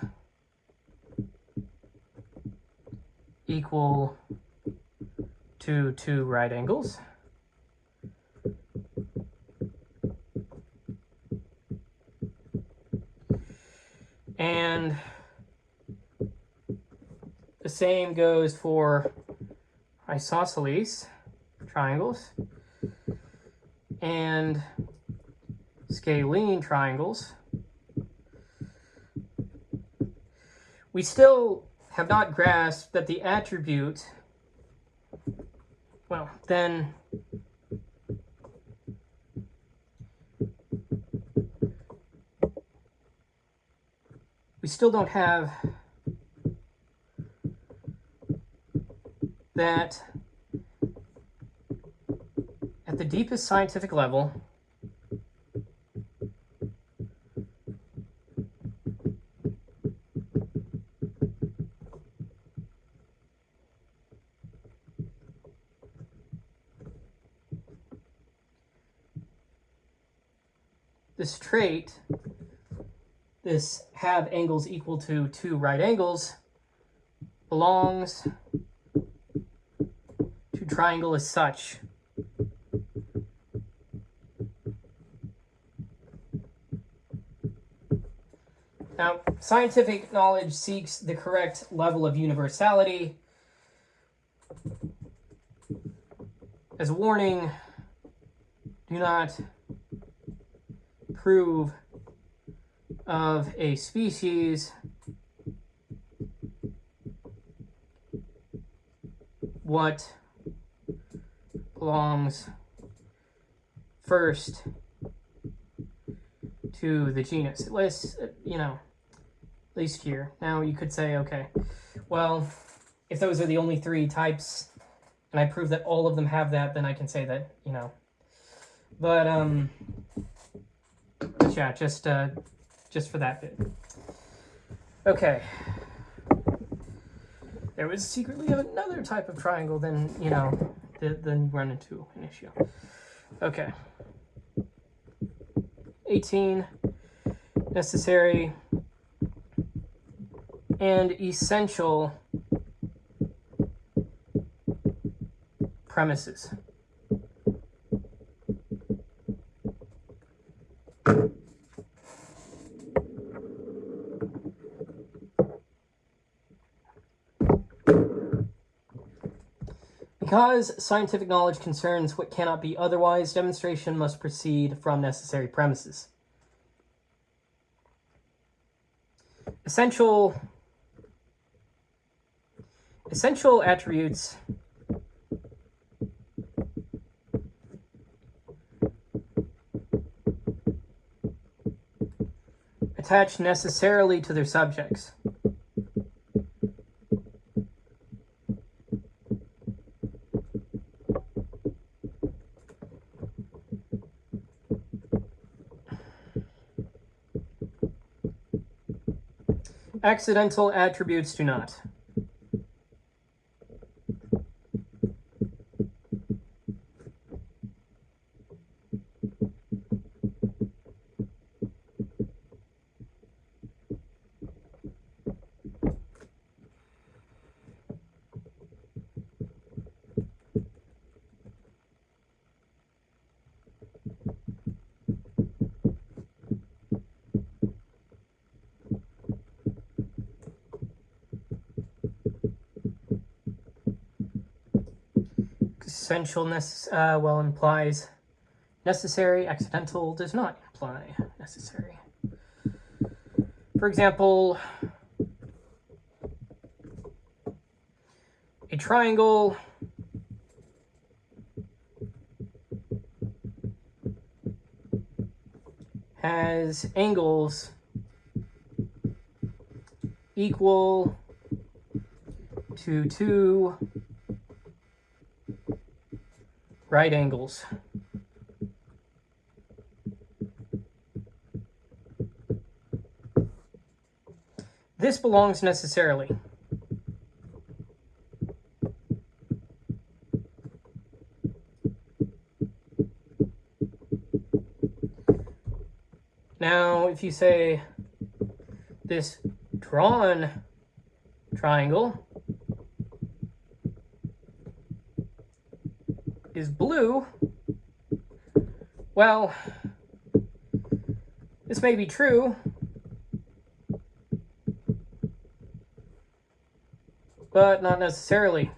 equal to 2 right angles, and the same goes for isosceles triangles and scalene triangles. We still have not grasped that the attribute, well, then we still don't have that at the deepest scientific level, this trait, this have angles equal to 2 right angles, belongs to triangle as such. Now, scientific knowledge seeks the correct level of universality. As a warning, do not prove of a species what belongs first to the genus. At least, at least here. Now you could say, okay, well, if those are the only 3 types, and I prove that all of them have that, then I can say that, But yeah, just for that bit. Okay. There was secretly another type of triangle, then you run into an issue. Okay. 18, necessary and essential premises. Because scientific knowledge concerns what cannot be otherwise, demonstration must proceed from necessary premises. Essential attributes attach necessarily to their subjects. Accidental attributes do not. Essential implies necessary. Accidental does not imply necessary. For example, a triangle has angles equal to 2 right angles. This belongs necessarily. Now, if you say this drawn triangle is blue, well, this may be true, but not necessarily.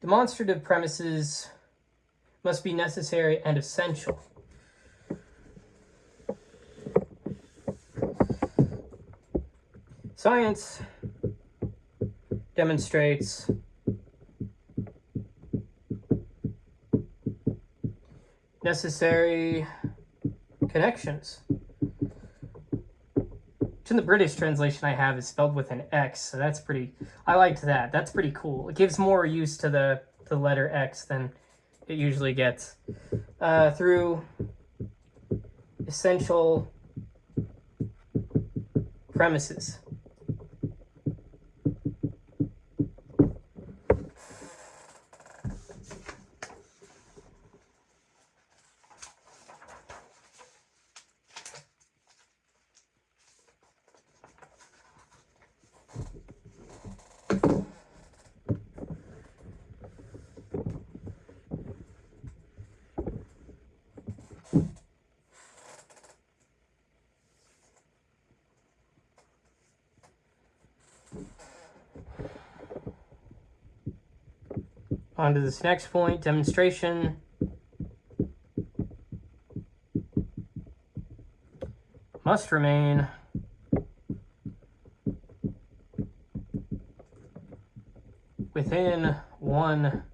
Demonstrative premises must be necessary and essential. Science demonstrates necessary connections. Which in the British translation I have is spelled with an X, so that's pretty, I liked that. That's pretty cool. It gives more use to the letter X than it usually gets. Through essential premises. On to this next point, demonstration. Must remain within one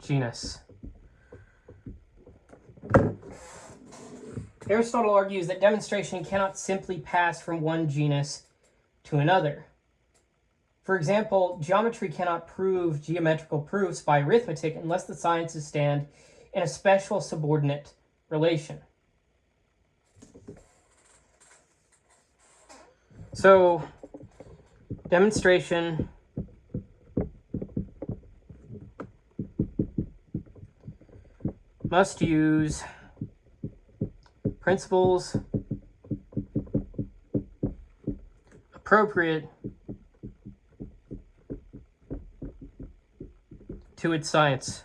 genus. Aristotle argues that demonstration cannot simply pass from one genus to another. For example, geometry cannot prove geometrical proofs by arithmetic unless the sciences stand in a special subordinate relation. So, demonstration must use principles appropriate to its science.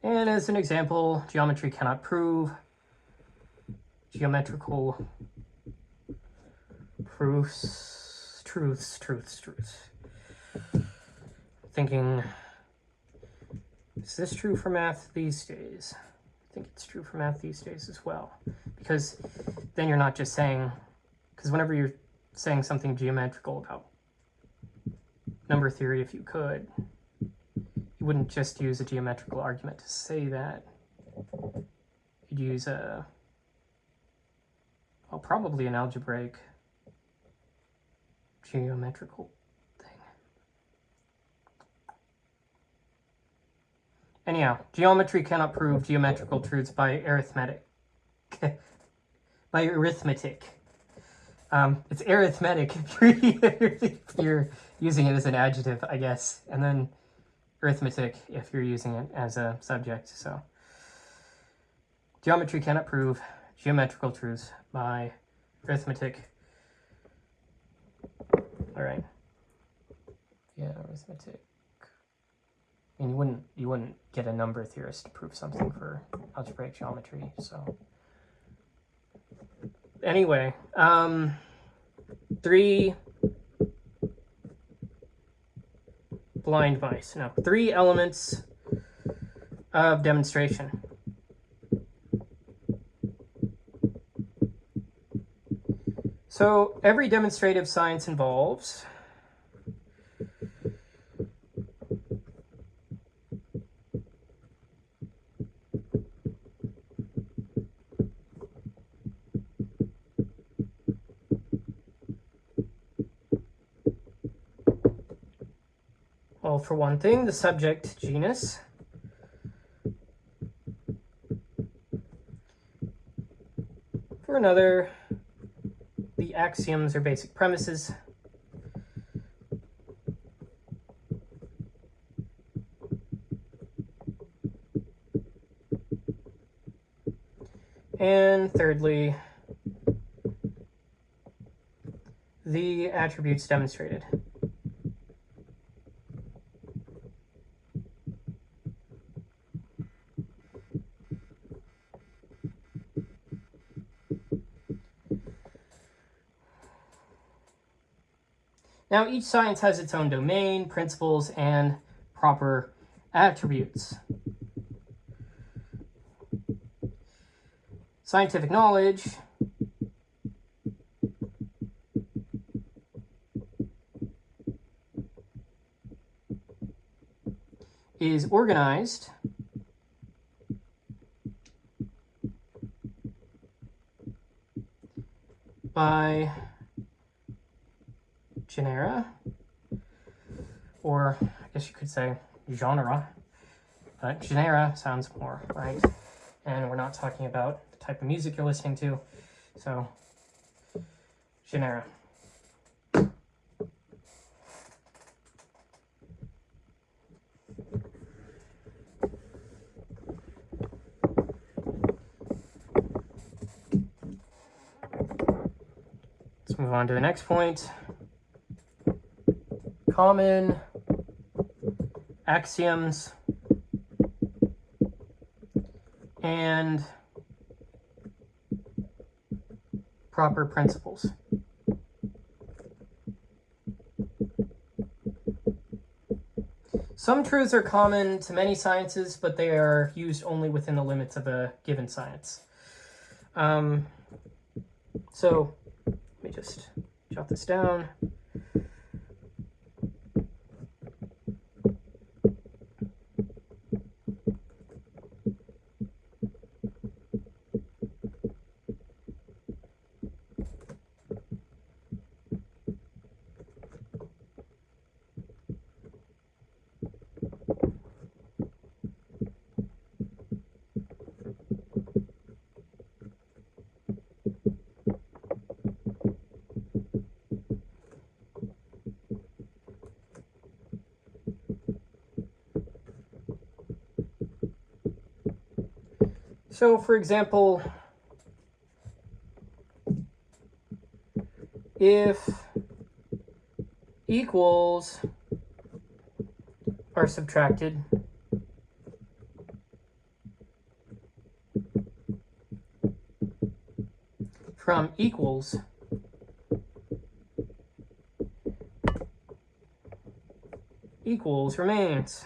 And as an example, geometry cannot prove geometrical proofs, truths. Thinking, is this true for math these days? I think it's true for math these days as well. Because then you're not just saying, because whenever you're saying something geometrical about number theory, if you could, you wouldn't just use a geometrical argument to say that. You'd use probably an algebraic geometrical thing. Anyhow, geometry cannot prove geometrical truths by arithmetic. By arithmetic. It's arithmetic if you're using it as an adjective, I guess, and then arithmetic if you're using it as a subject. So, geometry cannot prove geometrical truths by arithmetic. All right. Yeah, arithmetic. I mean, you wouldn't get a number theorist to prove something for algebraic geometry. So, anyway, 3 blind mice. Now, 3 elements of demonstration. So every demonstrative science involves well, for one thing, the subject genus. For another, the axioms or basic premises. And thirdly, the attributes demonstrated. Now, each science has its own domain, principles, and proper attributes. Scientific knowledge is organized by genera, or I guess you could say genre, but genera sounds more right, and we're not talking about the type of music you're listening to, so genera. Let's move on to the next point. Common axioms and proper principles. Some truths are common to many sciences, but they are used only within the limits of a given science. So let me just jot this down. So, for example, if equals are subtracted from equals, equals remains.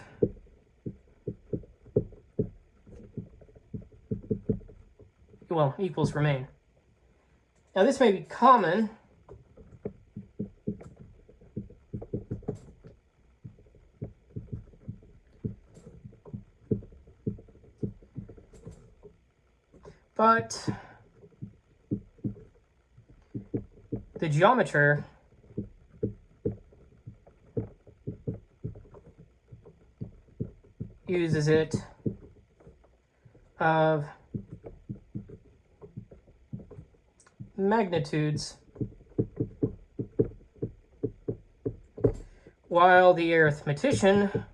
Well, equals remain. Now this may be common, but the geometer uses it of magnitudes, while the arithmetician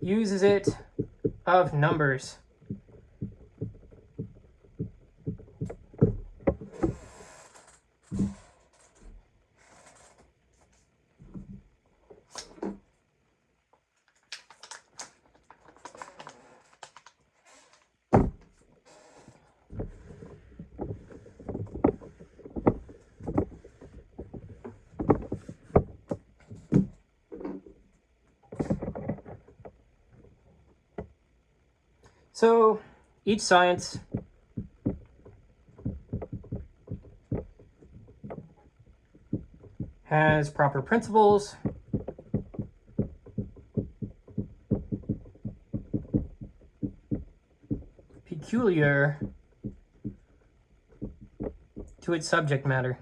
uses it of numbers. So each science has proper principles, peculiar to its subject matter.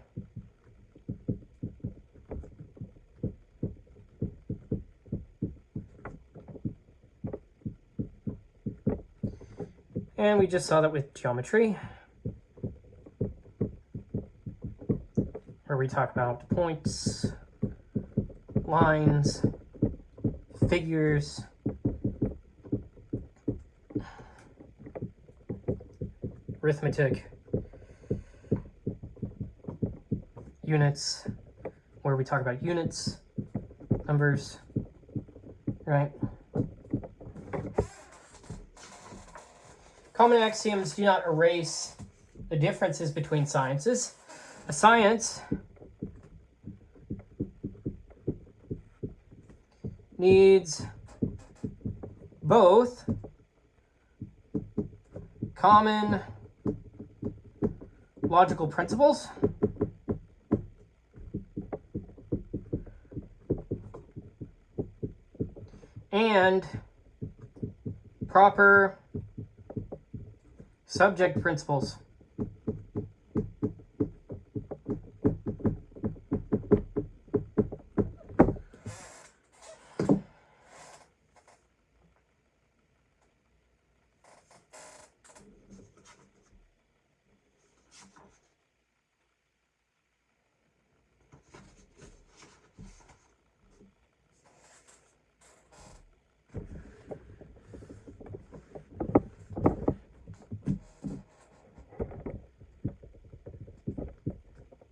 And we just saw that with geometry, where we talk about points, lines, figures, arithmetic, units, where we talk about units, numbers, right? Common axioms do not erase the differences between sciences. A science needs both common logical principles and proper subject principles.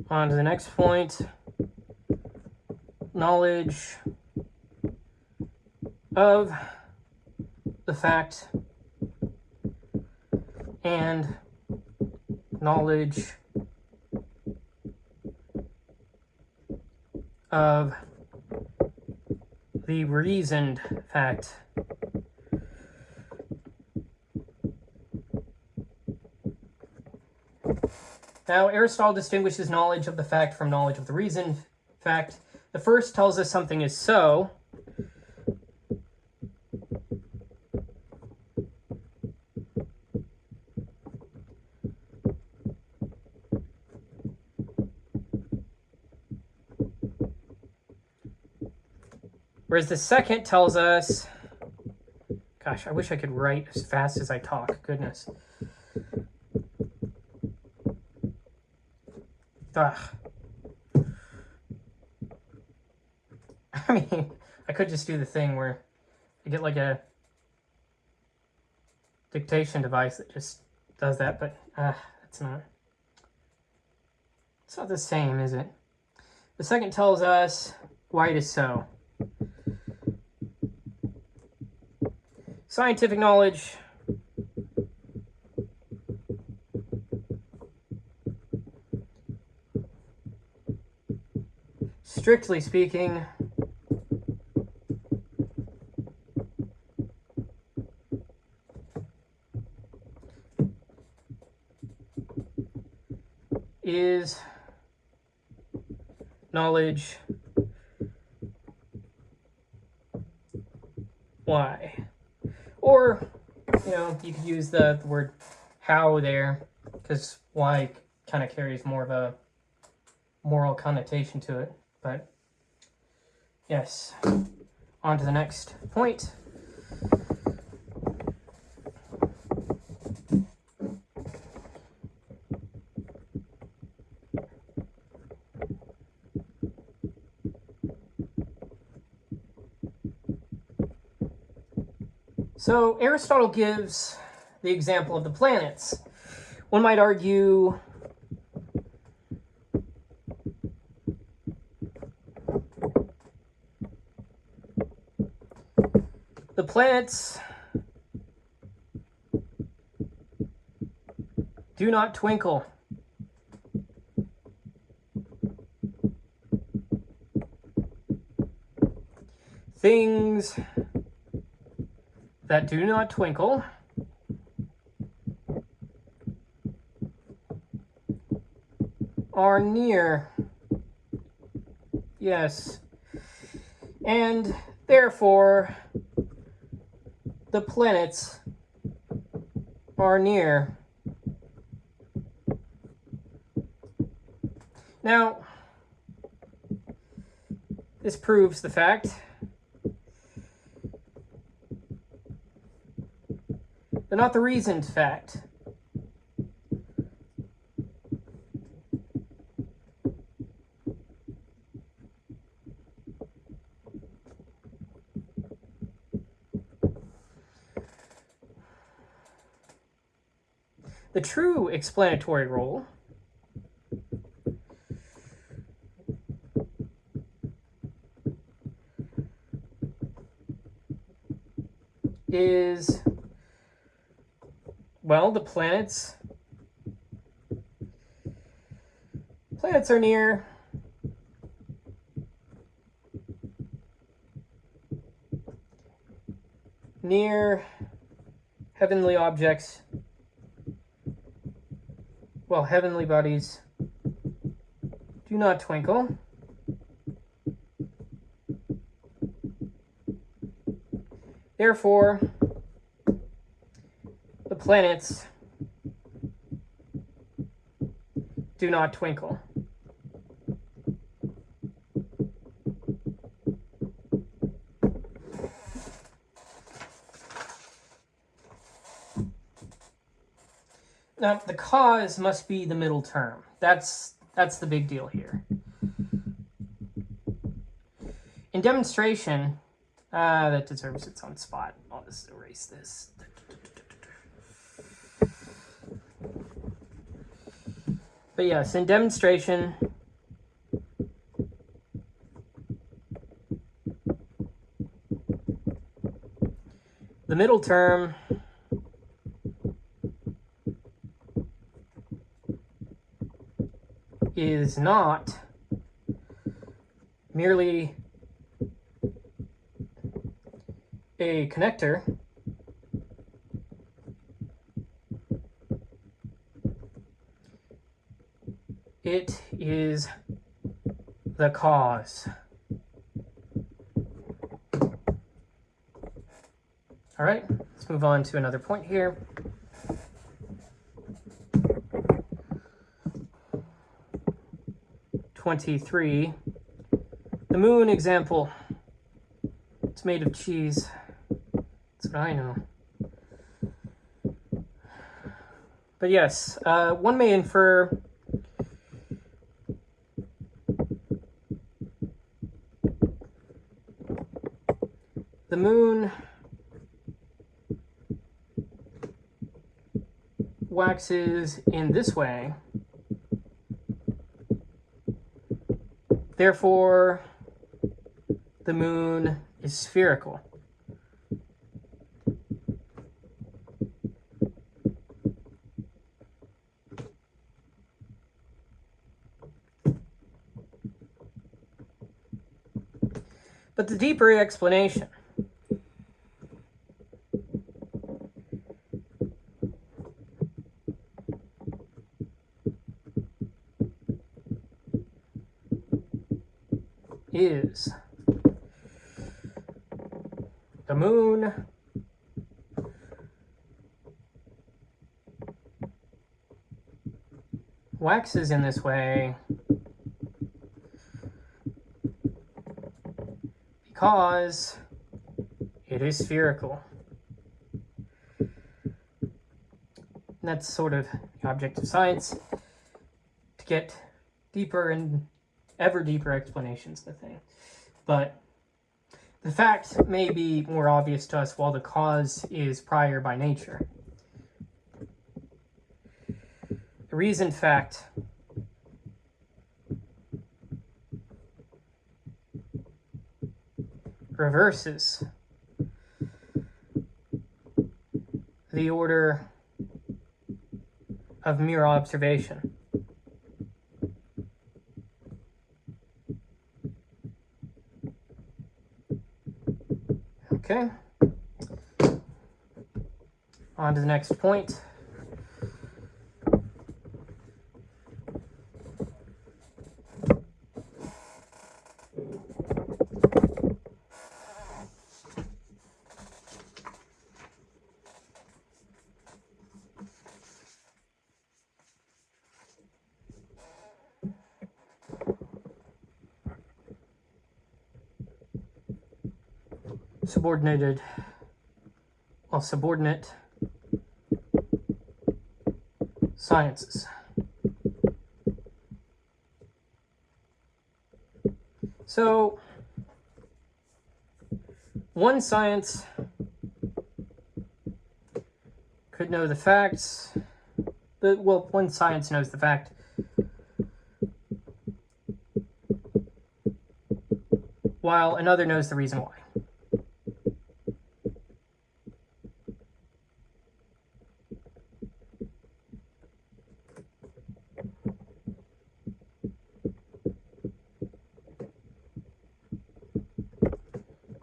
On to the next point, knowledge of the fact and knowledge of the reasoned fact. Now, Aristotle distinguishes knowledge of the fact from knowledge of the reasoned fact. The first tells us something is so. Whereas the second tells us, gosh, I wish I could write as fast as I talk, goodness. Ugh. I mean, I could just do the thing where I get like a dictation device that just does that, but it's not the same, is it? The second tells us why it is so. Scientific knowledge strictly speaking is knowledge why. Or, you know, you could use the word how there, because why kind of carries more of a moral connotation to it. But, yes. On to the next point. So Aristotle gives the example of the planets. One might argue the planets do not twinkle. Things that do not twinkle are near. Yes. And therefore, the planets are near. Now, this proves the fact but not the reasoned fact. The true explanatory role is, well, the planets are near heavenly objects, well, heavenly bodies do not twinkle. Therefore, the planets do not twinkle. Now, the cause must be the middle term. That's the big deal here. In demonstration, that deserves its own spot. I'll just erase this. But yes, in demonstration, the middle term is not merely a connector, it is the cause. All right, let's move on to another point here. '23, the moon example. It's made of cheese. That's what I know. But yes, one may infer the moon waxes in this way. Therefore, the moon is spherical. But the deeper explanation is the moon waxes in this way because it is spherical. And that's sort of the object of science, to get deeper and ever deeper explanations of the thing. But the fact may be more obvious to us while the cause is prior by nature. The reasoned fact reverses the order of mere observation. Okay, on to the next point. subordinate sciences. So, one science could know the facts. Well, one science knows the fact, while another knows the reason why.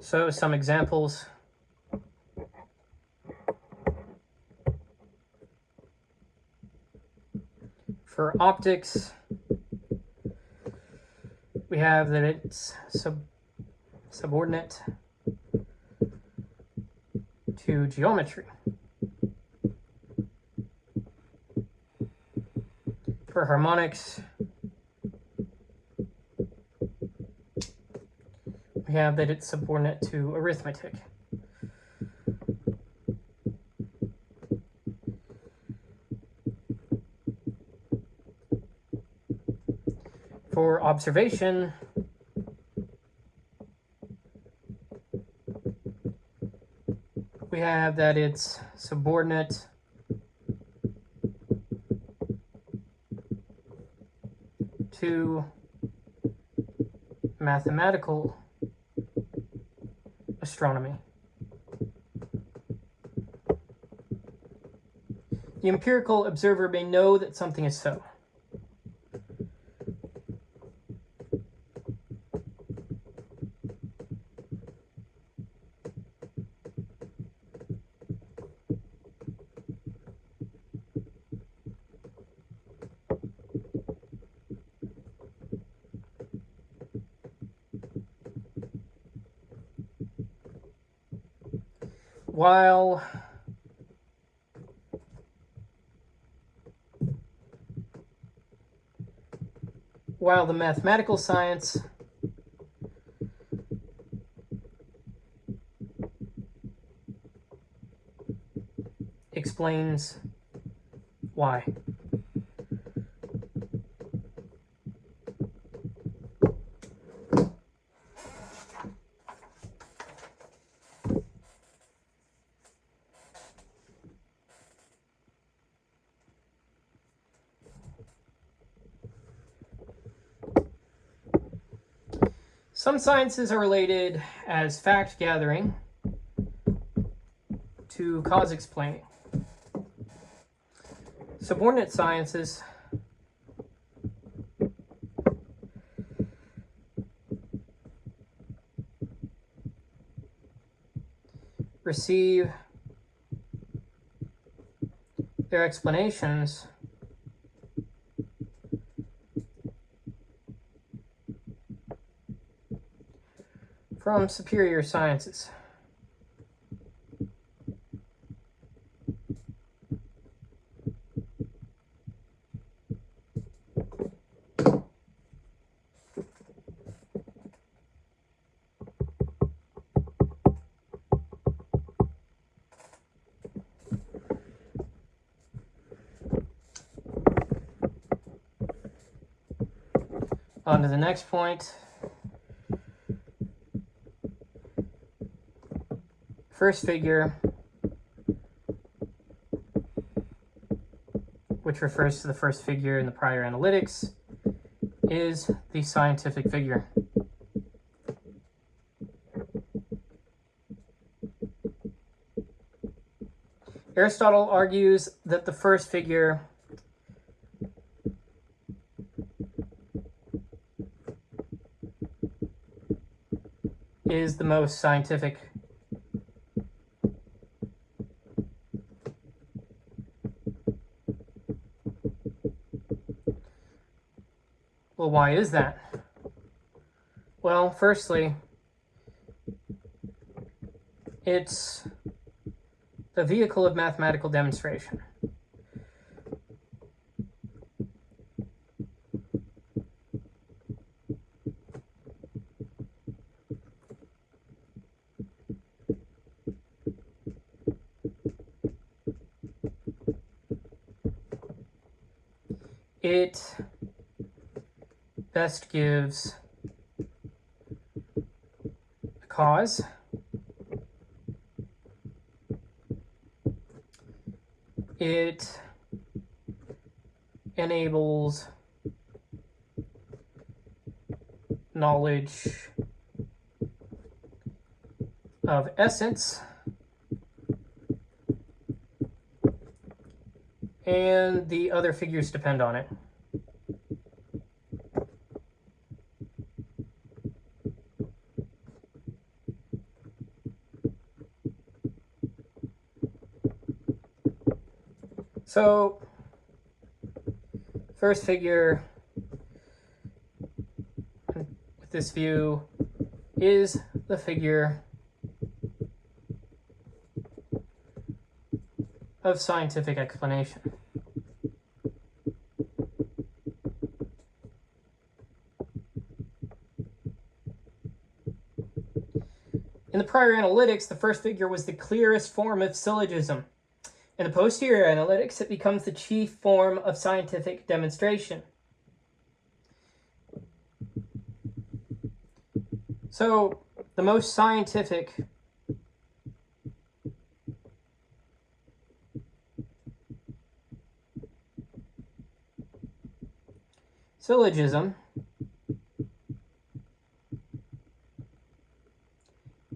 So, some examples. For optics, we have that it's subordinate to geometry. For harmonics, we have that it's subordinate to arithmetic. For observation, we have that it's subordinate to mathematical astronomy. The empirical observer may know that something is so. While the mathematical science explains why. Some sciences are related as fact gathering to cause explaining. Subordinate sciences receive their explanations from superior sciences. On to the next point. First figure, which refers to the first figure in the prior analytics, is the scientific figure. Aristotle argues that the first figure is the most scientific. Well, why is that? Well, firstly, it's the vehicle of mathematical demonstration. it best gives a cause. It enables knowledge of essence, and the other figures depend on it. So, first figure with this view is the figure of scientific explanation. In the prior analytics, the first figure was the clearest form of syllogism. In the posterior analytics, it becomes the chief form of scientific demonstration. So, the most scientific syllogism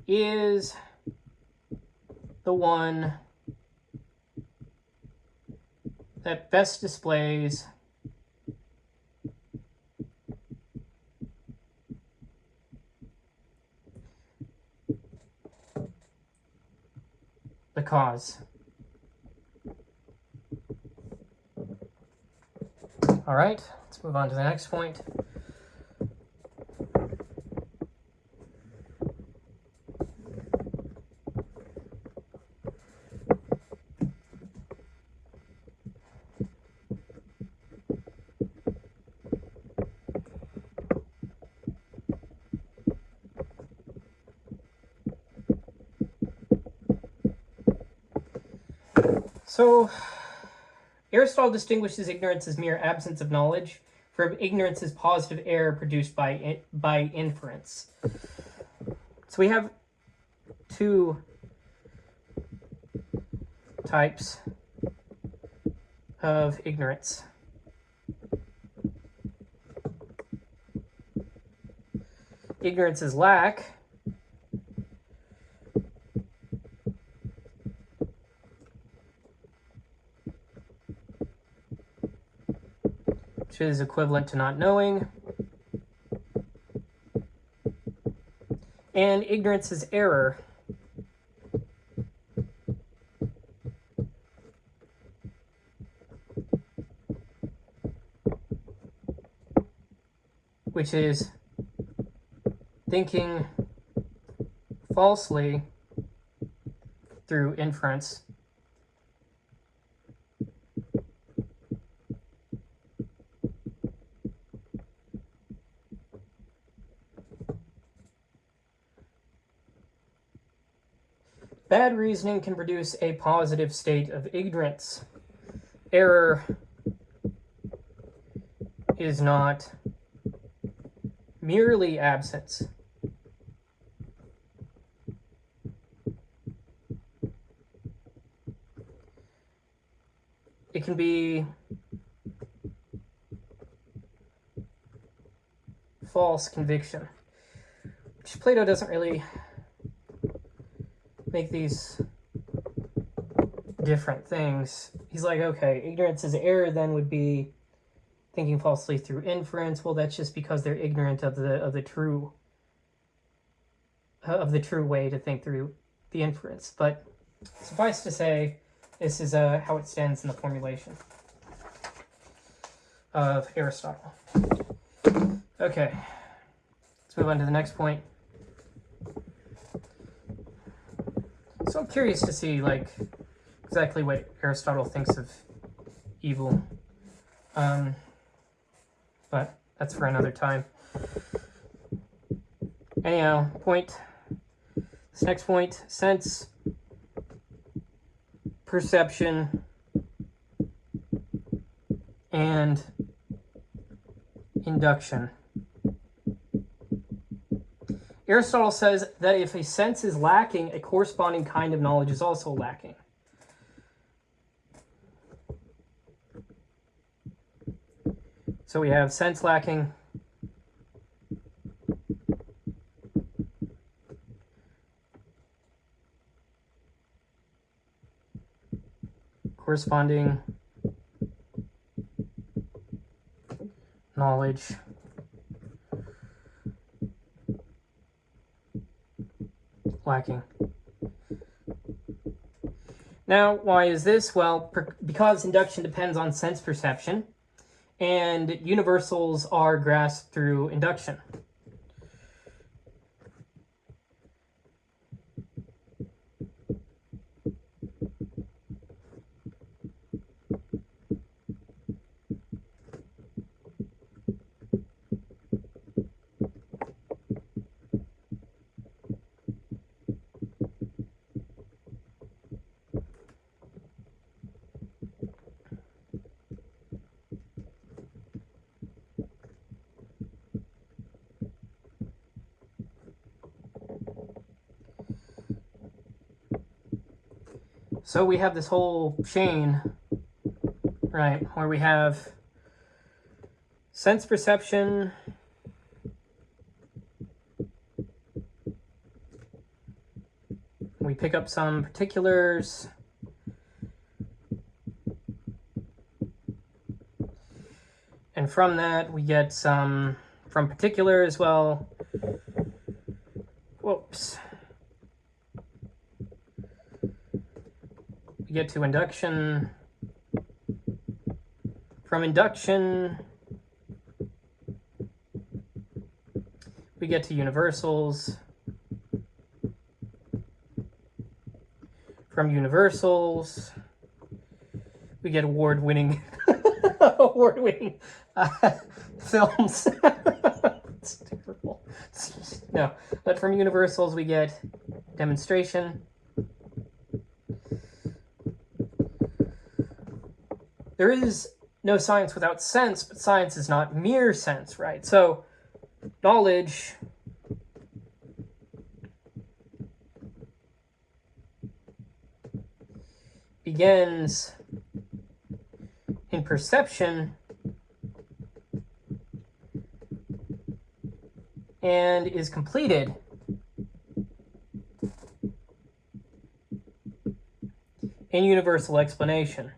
is the one that best displays the cause. All right, let's move on to the next point. So, Aristotle distinguishes ignorance as mere absence of knowledge from ignorance as positive error produced by inference. So we have two types of ignorance. Ignorance is lack, which is equivalent to not knowing. And ignorance is error, which is thinking falsely through inference. Bad reasoning can produce a positive state of ignorance. Error is not merely absence. It can be false conviction, which Plato doesn't really make these different things. He's like, okay, ignorance is error then would be thinking falsely through inference. Well, that's just because they're ignorant of the true way to think through the inference. But suffice to say, this is how it stands in the formulation of Aristotle. Okay, let's move on to the next point. So I'm curious to see, like, exactly what Aristotle thinks of evil. But that's for another time. Anyhow, this next point, sense, perception, and induction. Aristotle says that if a sense is lacking, a corresponding kind of knowledge is also lacking. So we have sense lacking, corresponding knowledge lacking. Now, why is this? Well, because induction depends on sense perception, and universals are grasped through induction. So we have this whole chain, right, where we have sense perception, we pick up some particulars, and from that we get some, from particular as well, whoops, we get to induction, from induction we get to universals, from universals we get award-winning films. It's terrible. No, but from universals we get demonstration. There is no science without sense, but science is not mere sense, right? So knowledge begins in perception and is completed in universal explanation.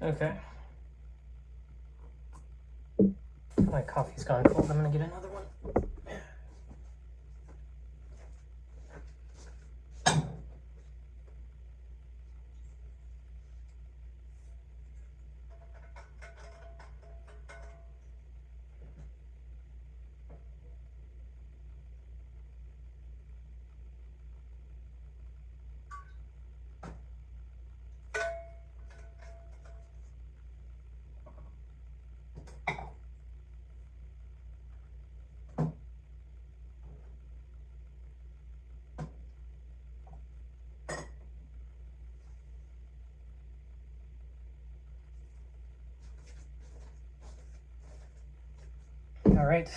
Okay. My coffee's gone cold. I'm going to get another one. All right.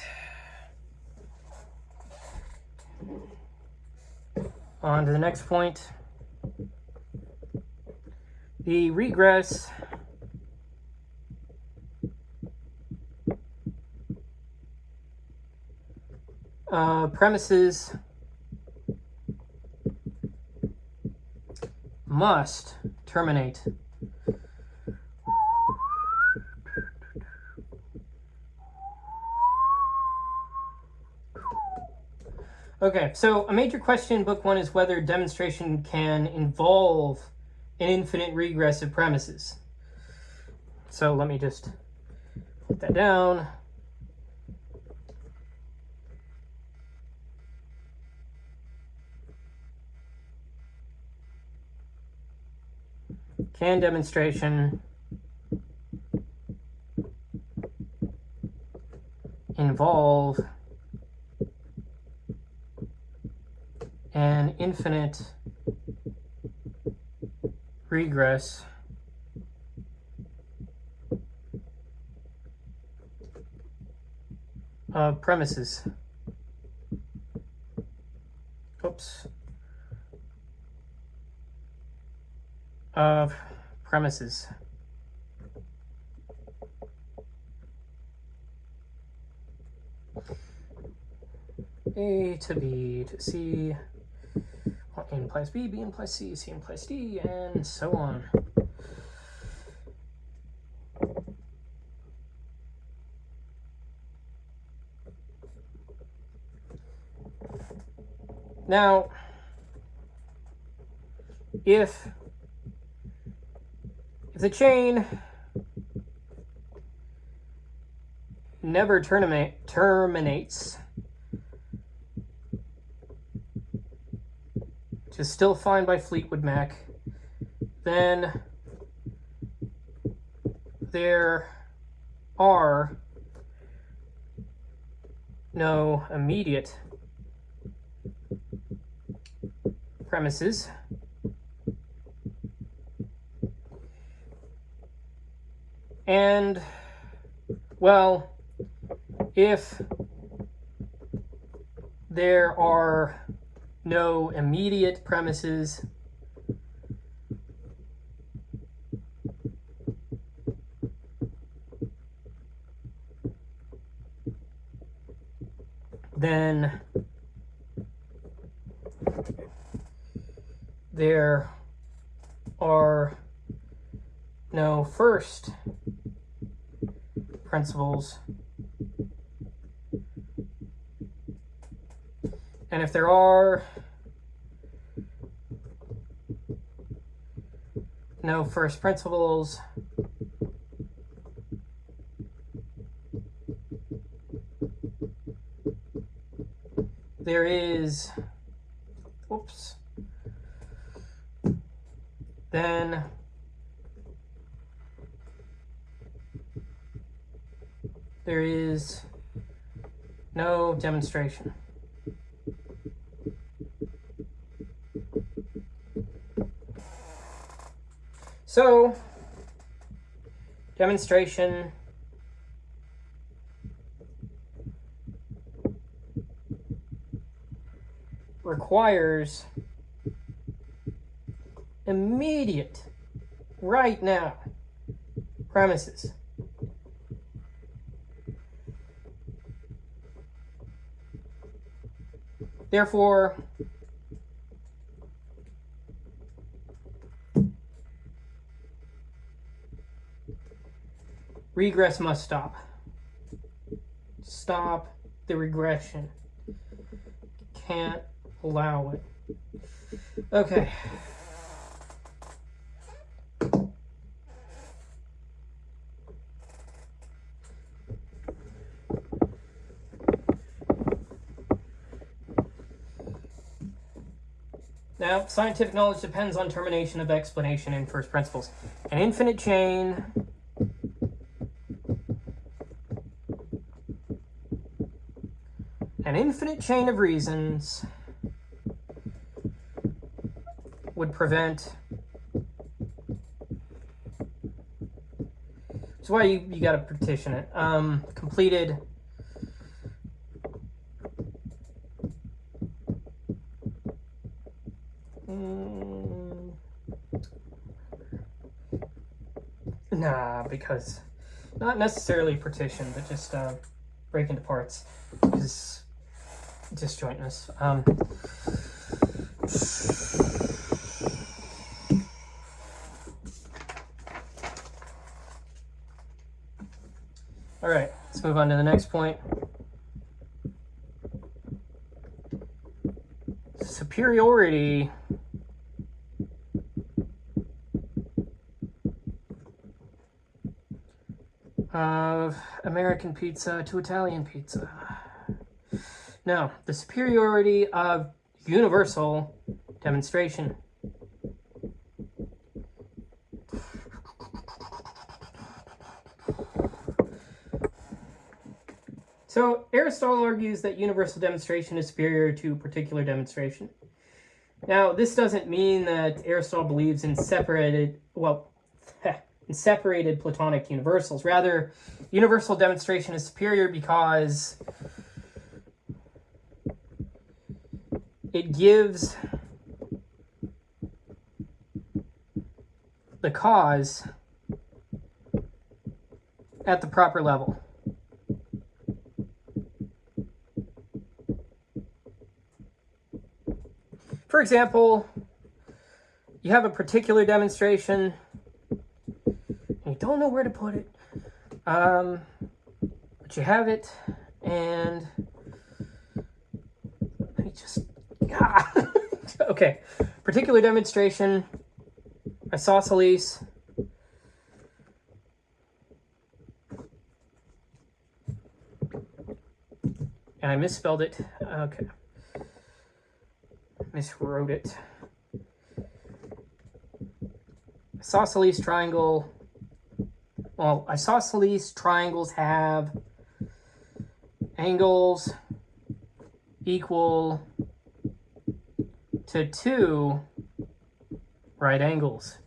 On to the next point. The regress premises must terminate. Okay, so a major question in book one is whether demonstration can involve an infinite regress of premises. So let me just put that down. Can demonstration involve an infinite regress of premises? Oops. Of premises. A to B to C, A implies B, B implies C, C implies D, and so on. Now, if the chain never terminates, which is still fine by Fleetwood Mac, then there are no immediate premises. And, well, if there are no immediate premises, then there are no first principles. And if there are no first principles, there is, then there is no demonstration. So, demonstration requires immediate, right now, premises. Therefore, regress must stop. Stop the regression. Can't allow it. Okay. Now, scientific knowledge depends on termination of explanation in first principles. An infinite chain of reasons would prevent. That's why you got to partition it. Completed nah, because not necessarily partition, but just break into parts is disjointness. All right, let's move on to the next point. Superiority of American pizza to Italian pizza. No, the superiority of universal demonstration. So Aristotle argues that universal demonstration is superior to particular demonstration. Now, this doesn't mean that Aristotle believes in separated Platonic universals. Rather, universal demonstration is superior because it gives the cause at the proper level. For example, you have a particular demonstration and you don't know where to put it, but you have it, and let me just okay, particular demonstration, isosceles, and I misspelled it. Okay, miswrote it. Isosceles triangle. Well, isosceles triangles have angles equal to 2 right angles.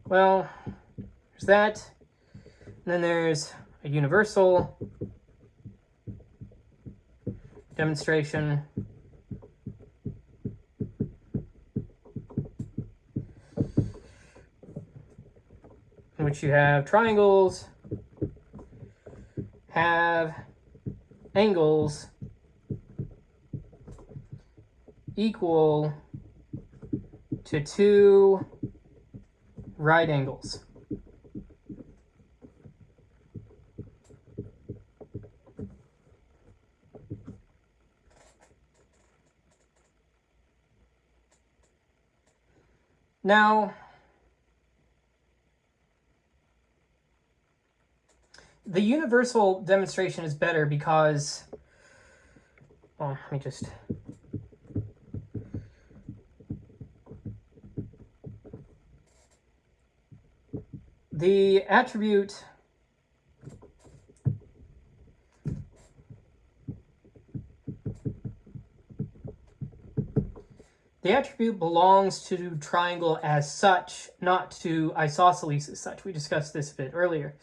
Well, there's that. And then there's a universal demonstration. In which you have triangles have angles equal to 2 right angles. Now, the universal demonstration is better because, well, let me just, the attribute belongs to triangle as such, not to isosceles as such. We discussed this a bit earlier.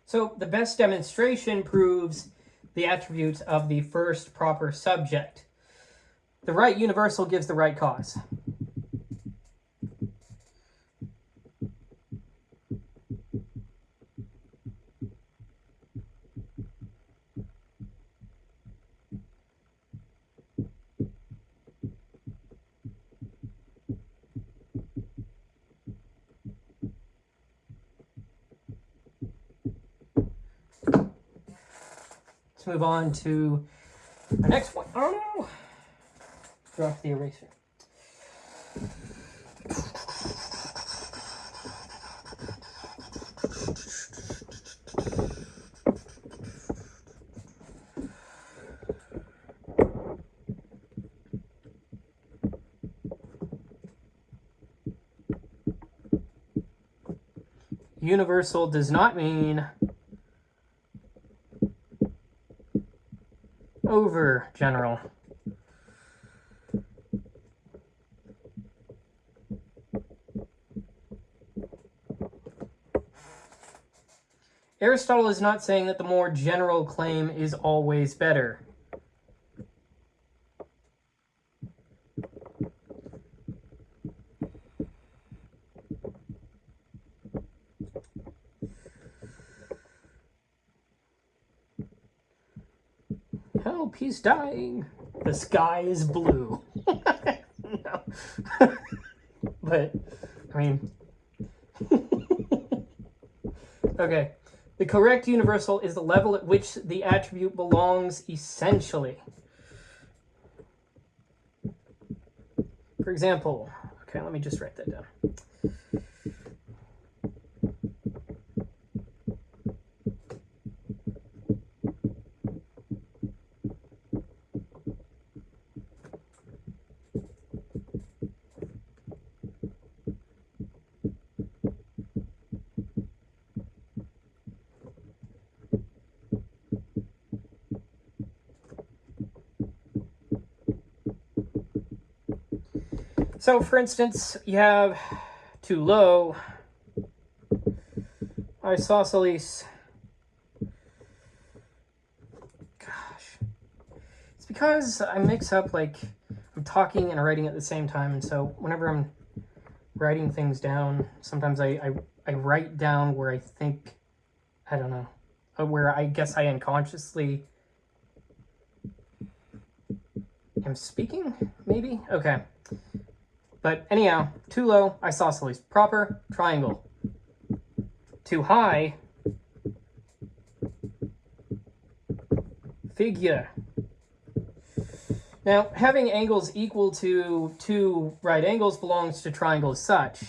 So the best demonstration proves the attributes of the first proper subject. The right universal gives the right cause. Let's move on to our next one. Oh no! Drop the eraser. Universal does not mean over general. Aristotle is not saying that the more general claim is always better. Help, he's dying. The sky is blue. No. But, I mean... Okay. The correct universal is the level at which the attribute belongs essentially. For example... Okay, let me just write that down. So, for instance, you have too low, isosceles. Gosh. It's because I mix up, like, I'm talking and writing at the same time, and so whenever I'm writing things down, sometimes I write down where I think, I don't know, where I guess I unconsciously am speaking, maybe? Okay. But anyhow, too low, isosceles. Proper, triangle. Too high, figure. Now, having angles equal to two right angles belongs to triangle as such.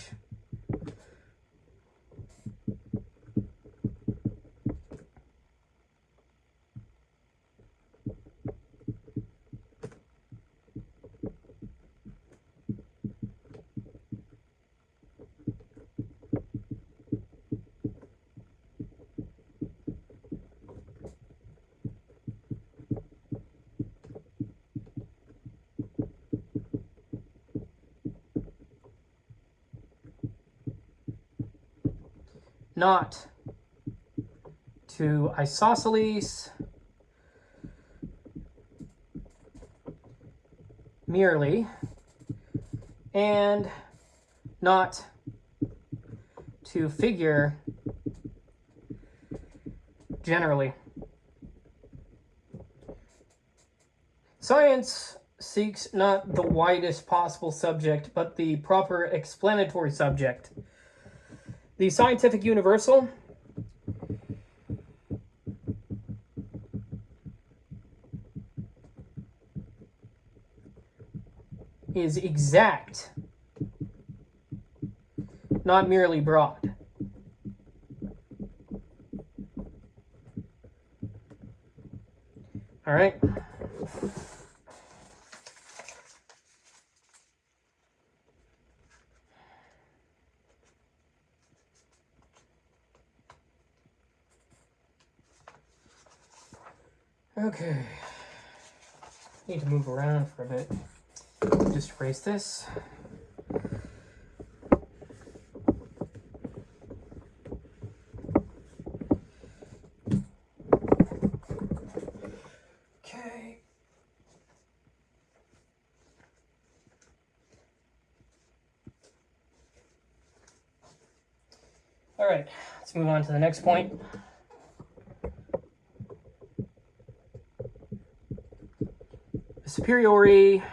Not to isosceles merely, and not to figure generally. Science seeks not the widest possible subject, but the proper explanatory subject. The scientific universal is exact, not merely broad. All right. Okay. Need to move around for a bit. Just erase this. Okay. All right, let's move on to the next point. The superiority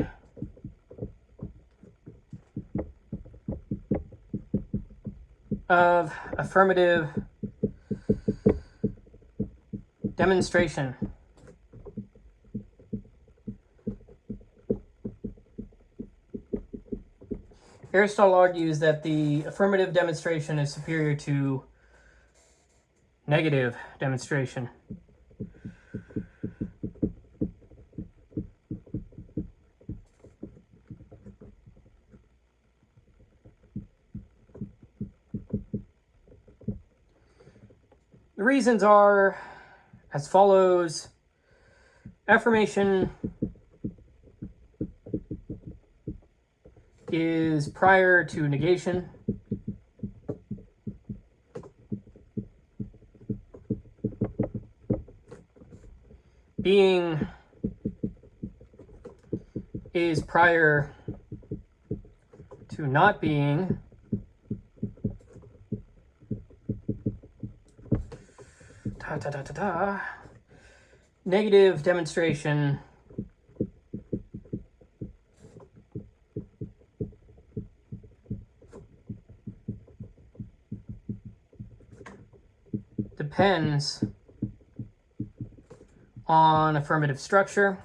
of affirmative demonstration. Aristotle argues that the affirmative demonstration is superior to negative demonstration. The reasons are as follows. affirmation is prior to negation. Being is prior to not being. Negative demonstration depends on affirmative structure.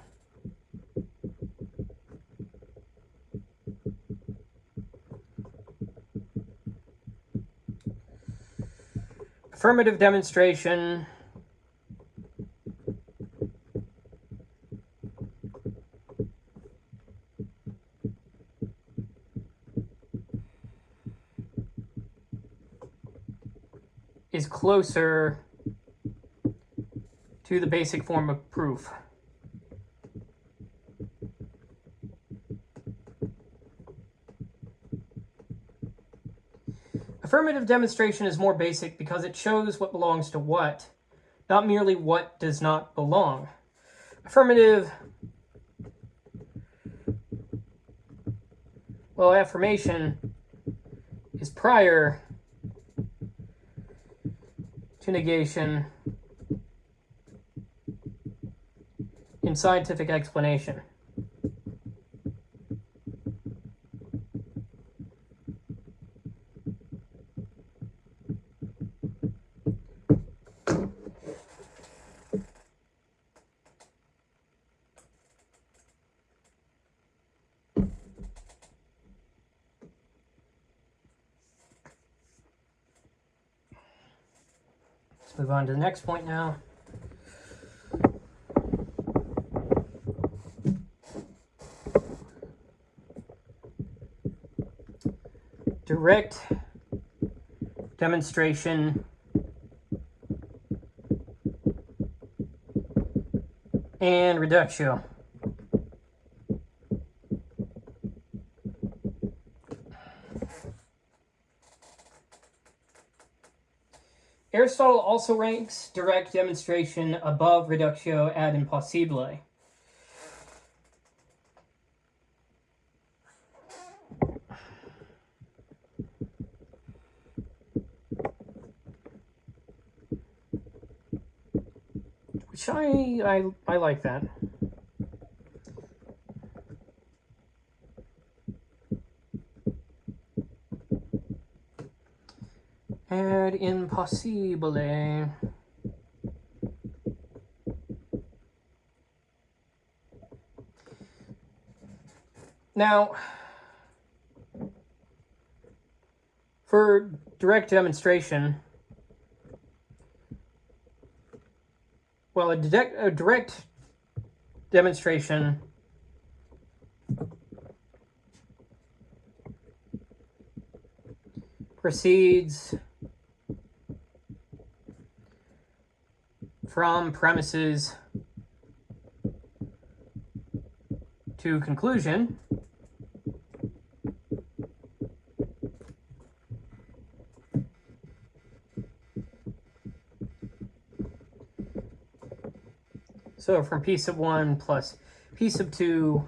Affirmative demonstration is closer to the basic form of proof. Affirmative demonstration is more basic because it shows what belongs to what, not merely what does not belong. Affirmation is prior to negation in scientific explanation. Let's move on to the next point now. Direct demonstration and reductio. Aristotle also ranks direct demonstration above reductio ad impossibile. Which I like that. Ad impossibile. Now, for direct demonstration, well, a direct demonstration proceeds from premises to conclusion. So from P sub 1 plus P sub 2,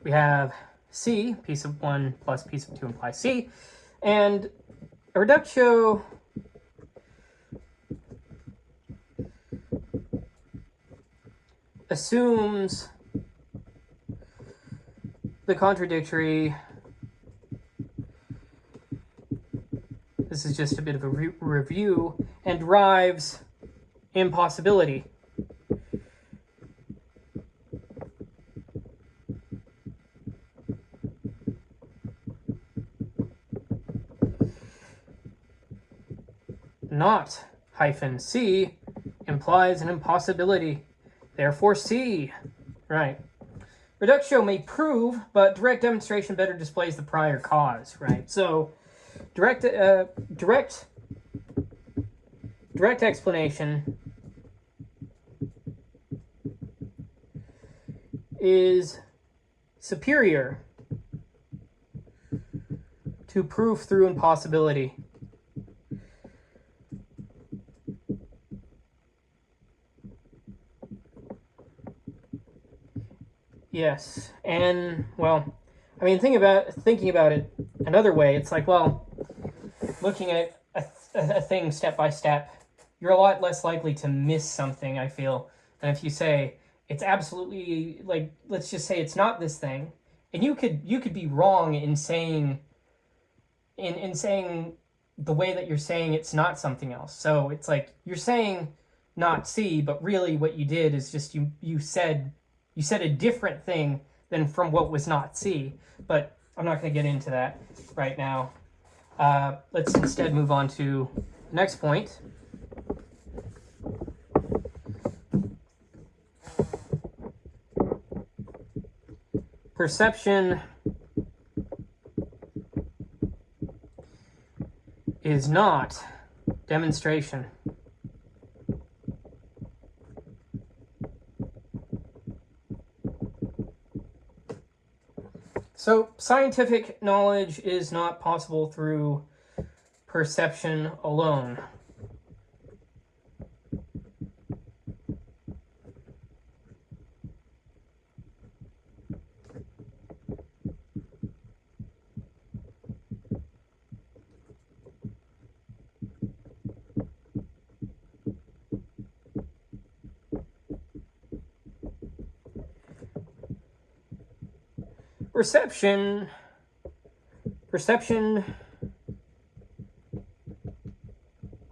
we have C. P sub 1 plus P sub 2 implies C. And a reductio assumes the contradictory. This is just a bit of a review, and derives impossibility. Not hyphen C implies an impossibility. Therefore C. Right. Reductio may prove, but direct demonstration better displays the prior cause, right? So direct explanation is superior to proof through impossibility. Yes, and well, I mean, thinking about it another way, it's like, well, looking at a thing step by step, you're a lot less likely to miss something, I feel, than if you say it's absolutely, like, let's just say it's not this thing, and you could be wrong in saying saying the way that you're saying it's not something else. So it's like you're saying not C, but really what you did is just you said a different thing than from what was not C. But I'm not going to get into that right now. Let's instead move on to the next point. Perception is not demonstration. So scientific knowledge is not possible through perception alone. Perception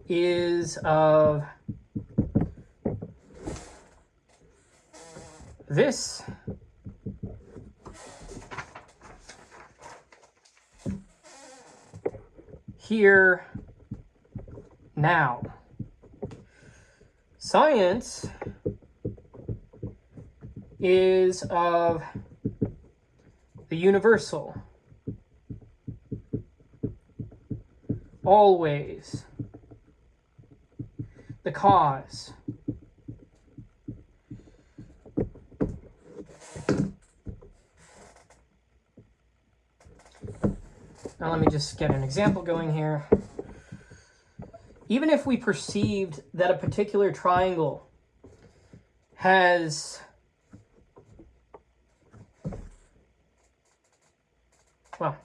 is of this here now. Science is of the universal, always, the cause. Now let me just get an example going here. Even if we perceived that a particular triangle has, well,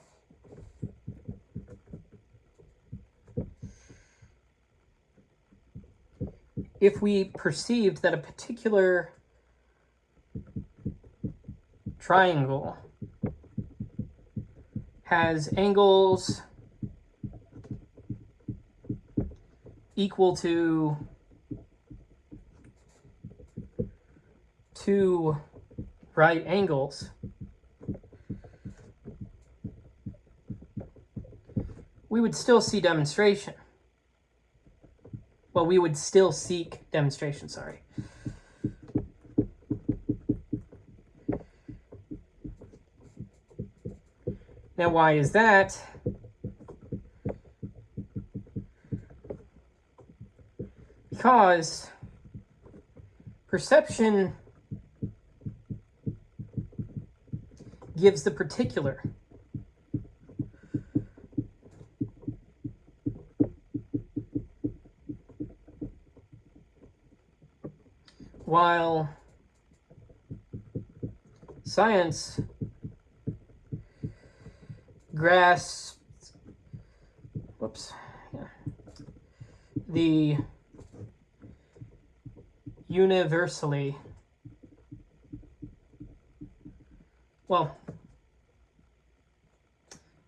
if we perceived that a particular triangle has angles equal to 2 right angles, we would still see demonstration. Well, we would still seek demonstration, sorry. Now, why is that? Because perception gives the particular. While science grasps, the universally, well,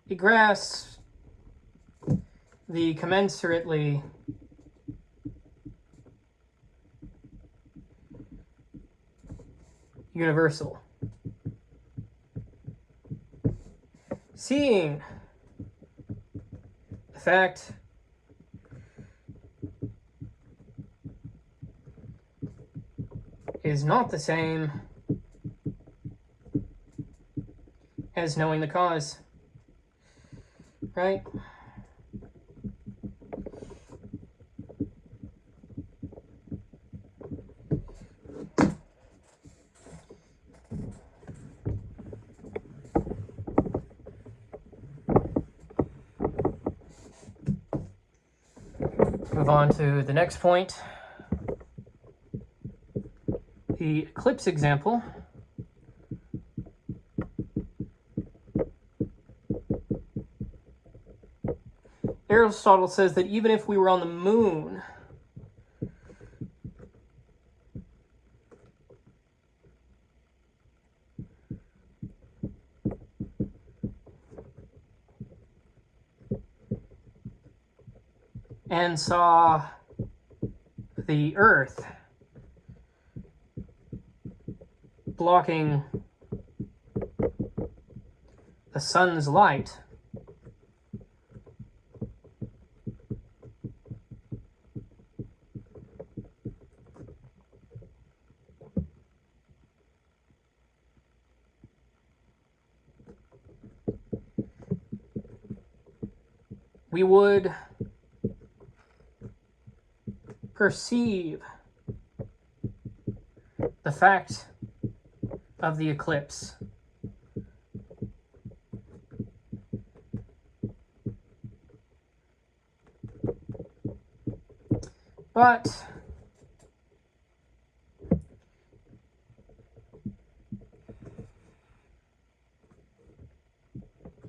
it grasps the commensurately universal. Seeing the fact is not the same as knowing the cause, right? Move on to the next point. The eclipse example. Aristotle says that even if we were on the moon, and saw the Earth blocking the sun's light, we would perceive the fact of the eclipse but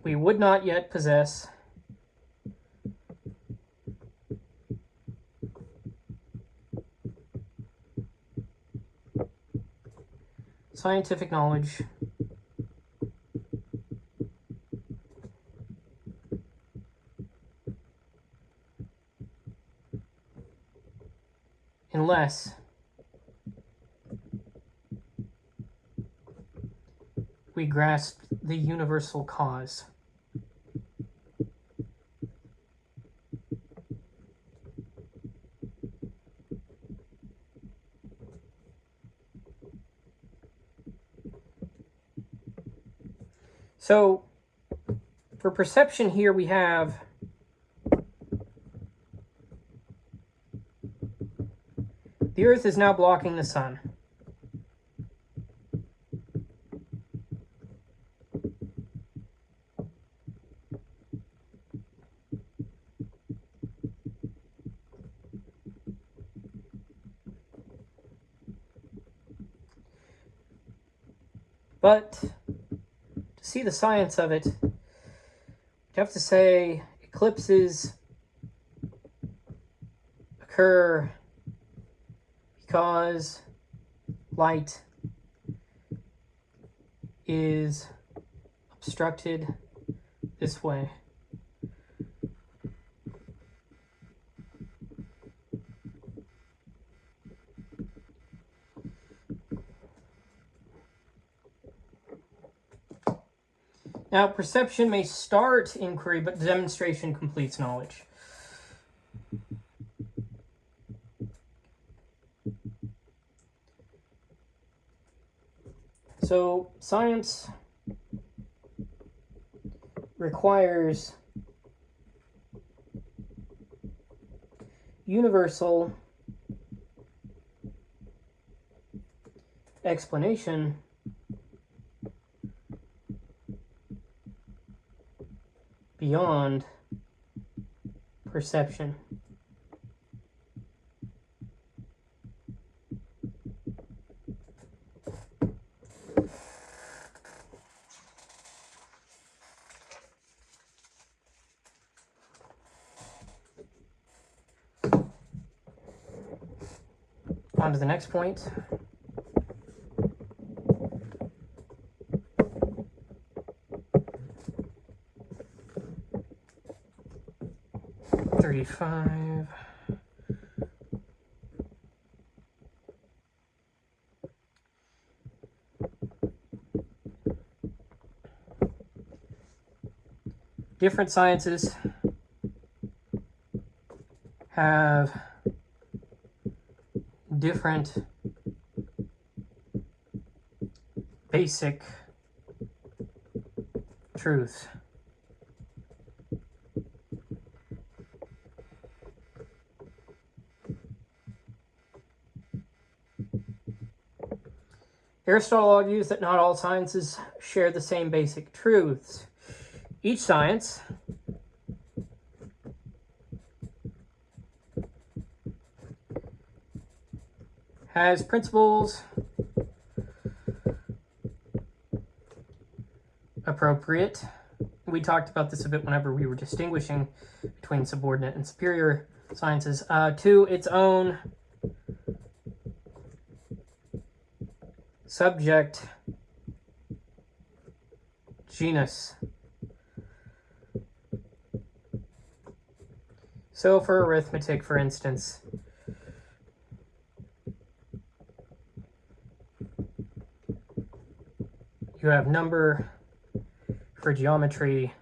we would not yet possess scientific knowledge unless we grasp the universal cause. So, for perception here we have the Earth is now blocking the sun. But to see the science of it, you have to say eclipses occur because light is obstructed this way. Now, perception may start inquiry, but demonstration completes knowledge. So, science requires universal explanation beyond perception. On to the next point. $35. Different sciences have different basic truths. Aristotle argues that not all sciences share the same basic truths. Each science has principles appropriate. We talked about this a bit whenever we were distinguishing between subordinate and superior sciences. To its own subject genus. So for arithmetic, for instance, you have number. For geometry,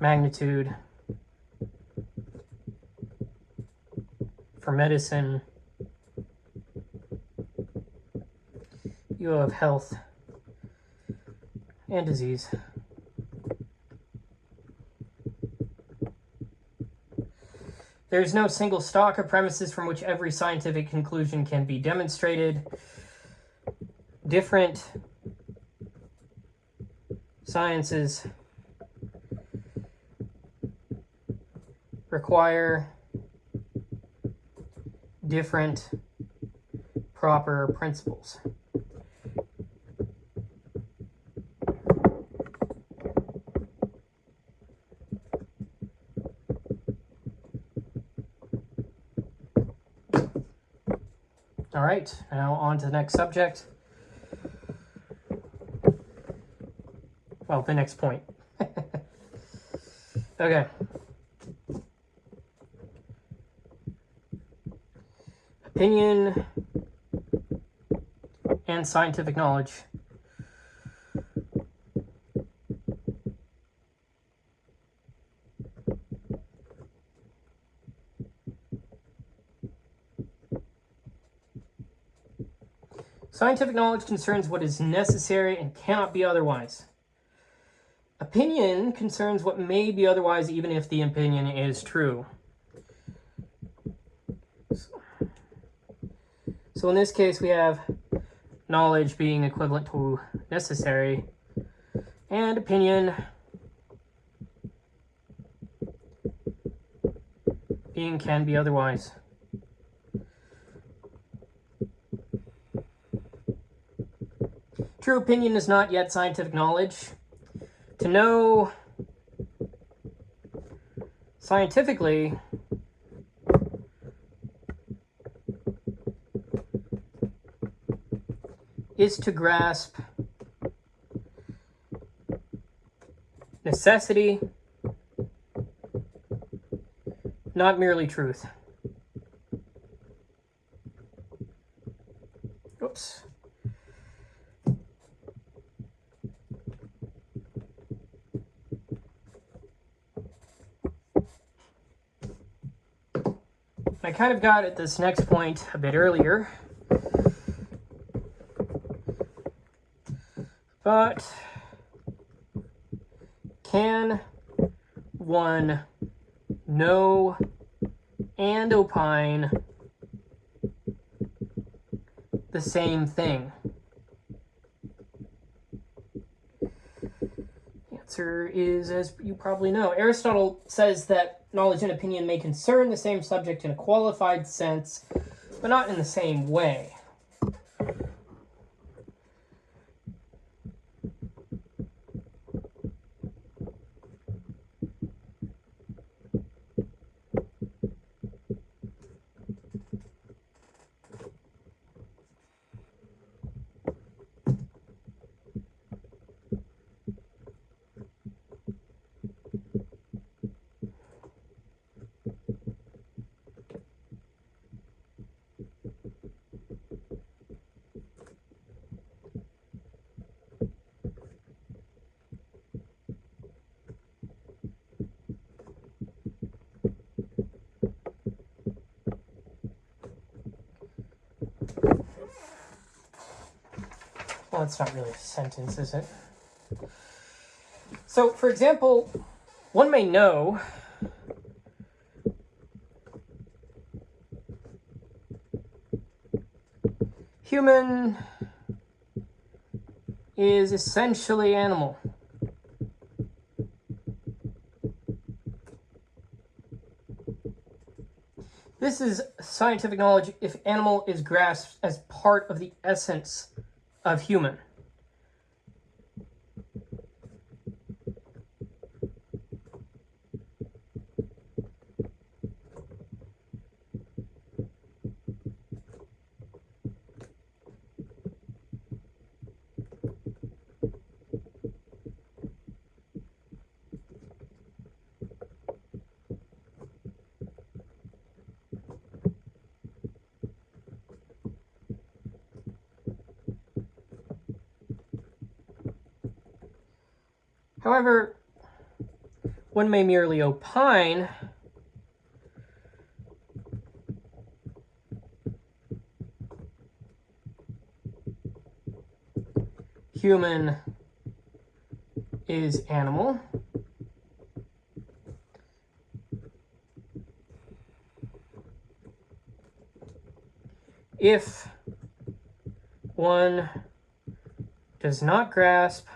magnitude. For medicine, you have health and disease. There's no single stock of premises from which every scientific conclusion can be demonstrated. Different sciences require different proper principles. All right, now on to the next subject. Well, the next point. Okay. Opinion and scientific knowledge. Scientific knowledge concerns what is necessary and cannot be otherwise. Opinion concerns what may be otherwise, even if the opinion is true. So in this case, we have knowledge being equivalent to necessary, and opinion being can be otherwise. True opinion is not yet scientific knowledge. To know scientifically is to grasp necessity, not merely truth. Oops. I kind of got at this next point a bit earlier, but can one know and opine the same thing? The answer is, as you probably know, Aristotle says that knowledge and opinion may concern the same subject in a qualified sense, but not in the same way. Well, it's not really a sentence, is it? So, for example, one may know human is essentially animal. This this is scientific knowledge if animal is grasped as part of the essence of human. However, one may merely opine human is animal if one does not grasp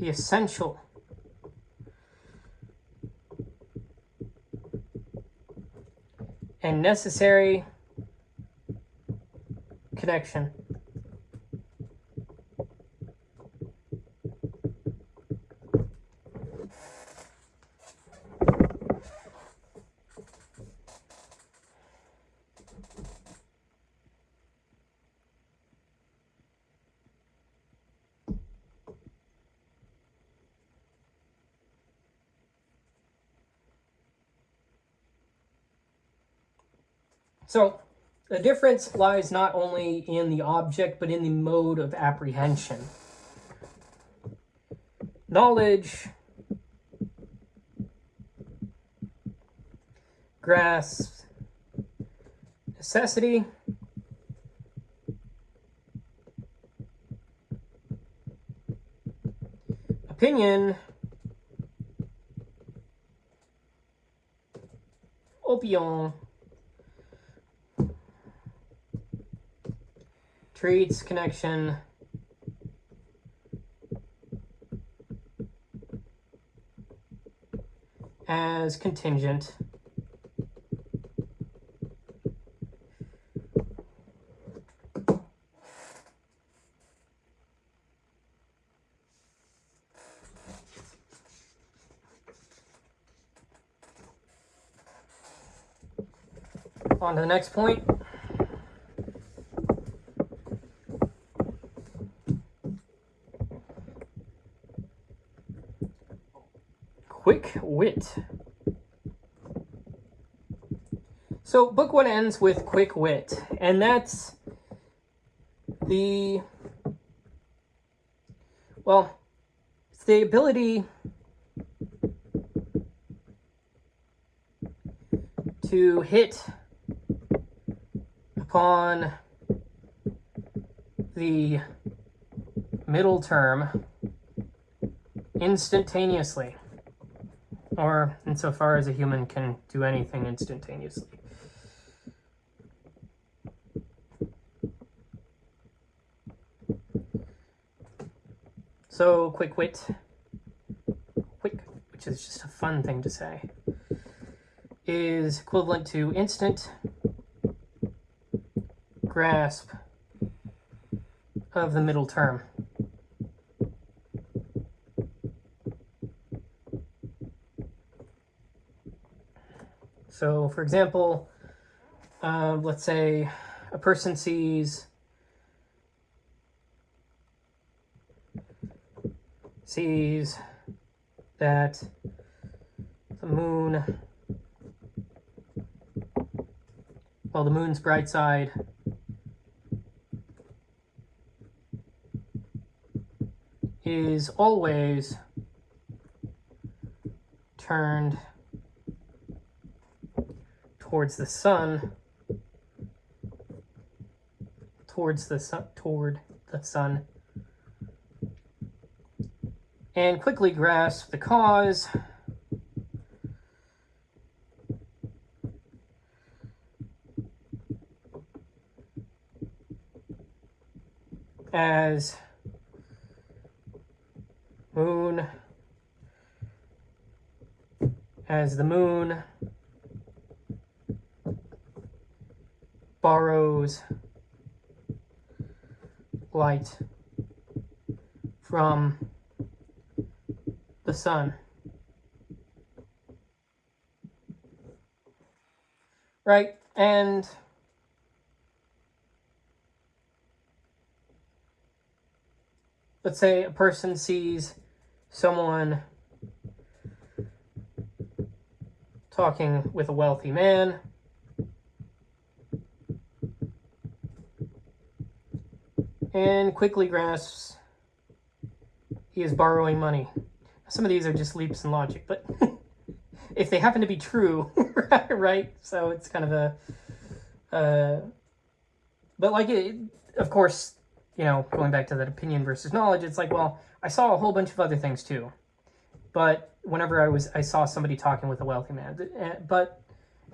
the essential and necessary connection So the difference lies not only in the object, but in the mode of apprehension. Knowledge grasps necessity, opinion, opinion, treats connection as contingent on to the next point. Quick wit. So book one ends with quick wit, and that's it's the ability to hit upon the middle term instantaneously, or insofar as a human can do anything instantaneously. So quick wit, quick, which is just a fun thing to say, is equivalent to instant grasp of the middle term. So, for example, let's say a person sees that the moon's bright side is always turned towards the sun, toward the sun, and quickly grasp the cause as moon as the moon borrows light from the sun. Right? And let's say a person sees someone talking with a wealthy man, and quickly grasps he is borrowing money. Some of these are just leaps in logic, but if they happen to be true, right? So it's kind of a, but like it, of course, you know, going back to that opinion versus knowledge, it's like, well, I saw a whole bunch of other things too, but whenever I saw somebody talking with a wealthy man,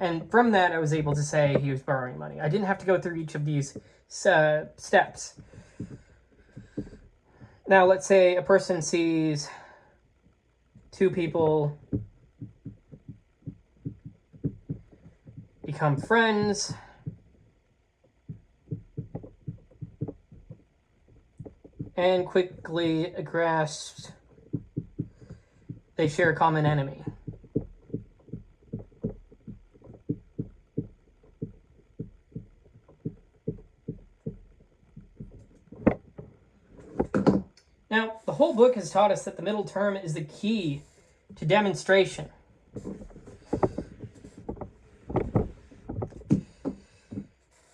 and from that I was able to say he was borrowing money. I didn't have to go through each of these steps. Now, let's say a person sees two people become friends, and quickly grasps they share a common enemy. Now, the whole book has taught us that the middle term is the key to demonstration.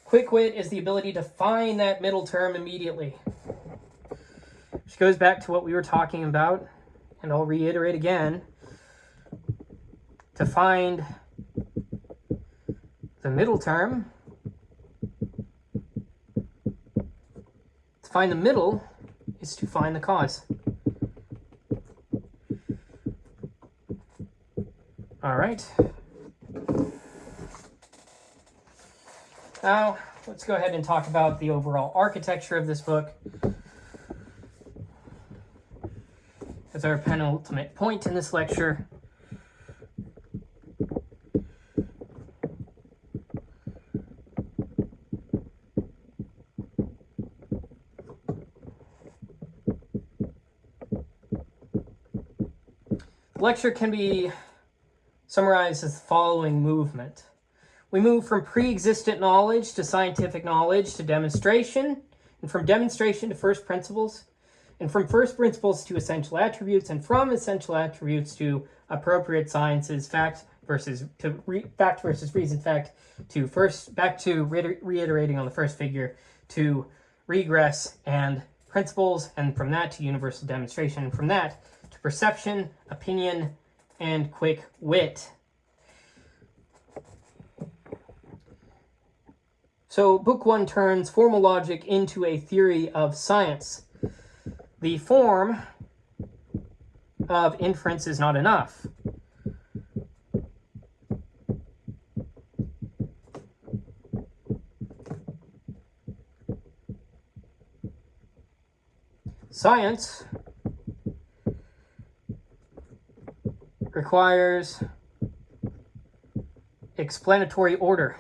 Quick wit is the ability to find that middle term immediately. Which goes back to what we were talking about, and I'll reiterate again. To find the middle term, to find the middle is to find the cause. All right. Now, let's go ahead and talk about the overall architecture of this book as our penultimate point in this lecture. The lecture can be summarized as the following movement. We move from pre-existent knowledge to scientific knowledge to demonstration, and from demonstration to first principles, and from first principles to essential attributes, and from essential attributes to appropriate sciences, fact versus reason, fact to first, back to reiterating on the first figure, to regress and principles, and from that to universal demonstration, and from that to perception, opinion, and quick wit. So book one turns formal logic into a theory of science. The form of inference is not enough. Science requires explanatory order.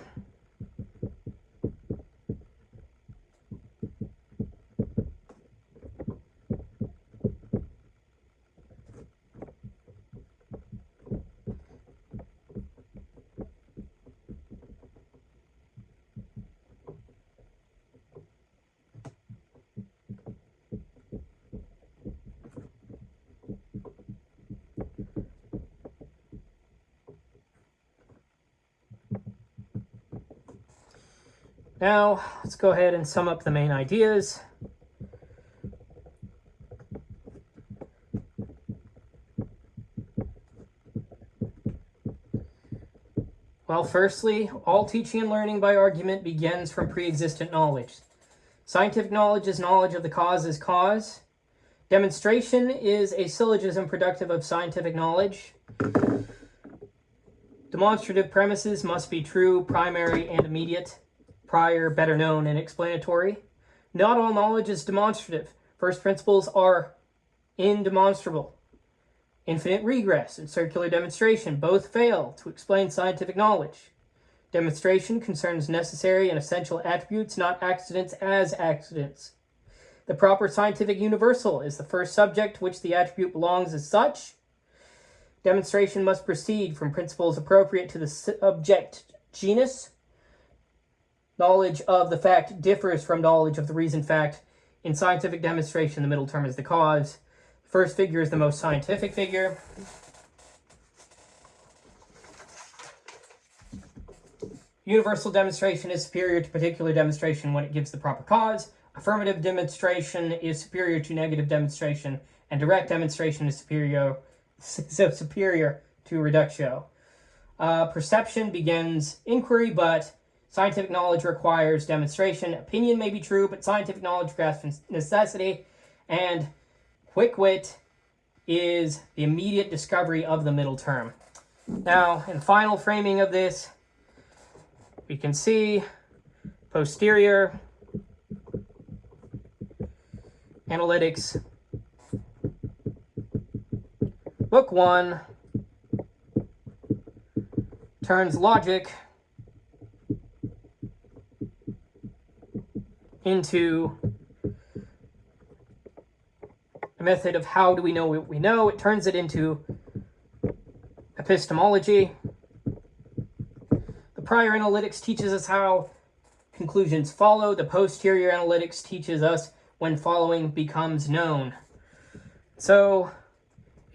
Now, let's go ahead and sum up the main ideas. Well, firstly, all teaching and learning by argument begins from pre-existent knowledge. Scientific knowledge is knowledge of the cause as cause. Demonstration is a syllogism productive of scientific knowledge. Demonstrative premises must be true, primary, and immediate. Prior, better known, and explanatory. Not all knowledge is demonstrative. First principles are indemonstrable. Infinite regress and circular demonstration both fail to explain scientific knowledge. Demonstration concerns necessary and essential attributes, not accidents as accidents. The proper scientific universal is the first subject to which the attribute belongs as such. Demonstration must proceed from principles appropriate to the subject genus. Knowledge of the fact differs from knowledge of the reasoned fact. In scientific demonstration, the middle term is the cause. The first figure is the most scientific figure. Universal demonstration is superior to particular demonstration when it gives the proper cause. Affirmative demonstration is superior to negative demonstration, and direct demonstration is superior to reductio. Perception begins inquiry, but scientific knowledge requires demonstration. Opinion may be true, but scientific knowledge grasps necessity. And quick wit is the immediate discovery of the middle term. Now, in final framing of this, we can see posterior analytics, book 1, turns logic into a method of how do we know what we know. It turns it into epistemology. The prior analytics teaches us how conclusions follow. The posterior analytics teaches us when following becomes known. So,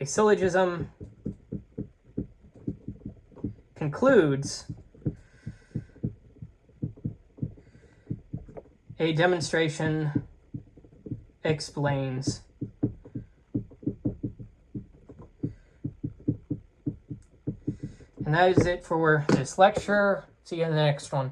a syllogism concludes a demonstration explains. And that is it for this lecture. See you in the next one.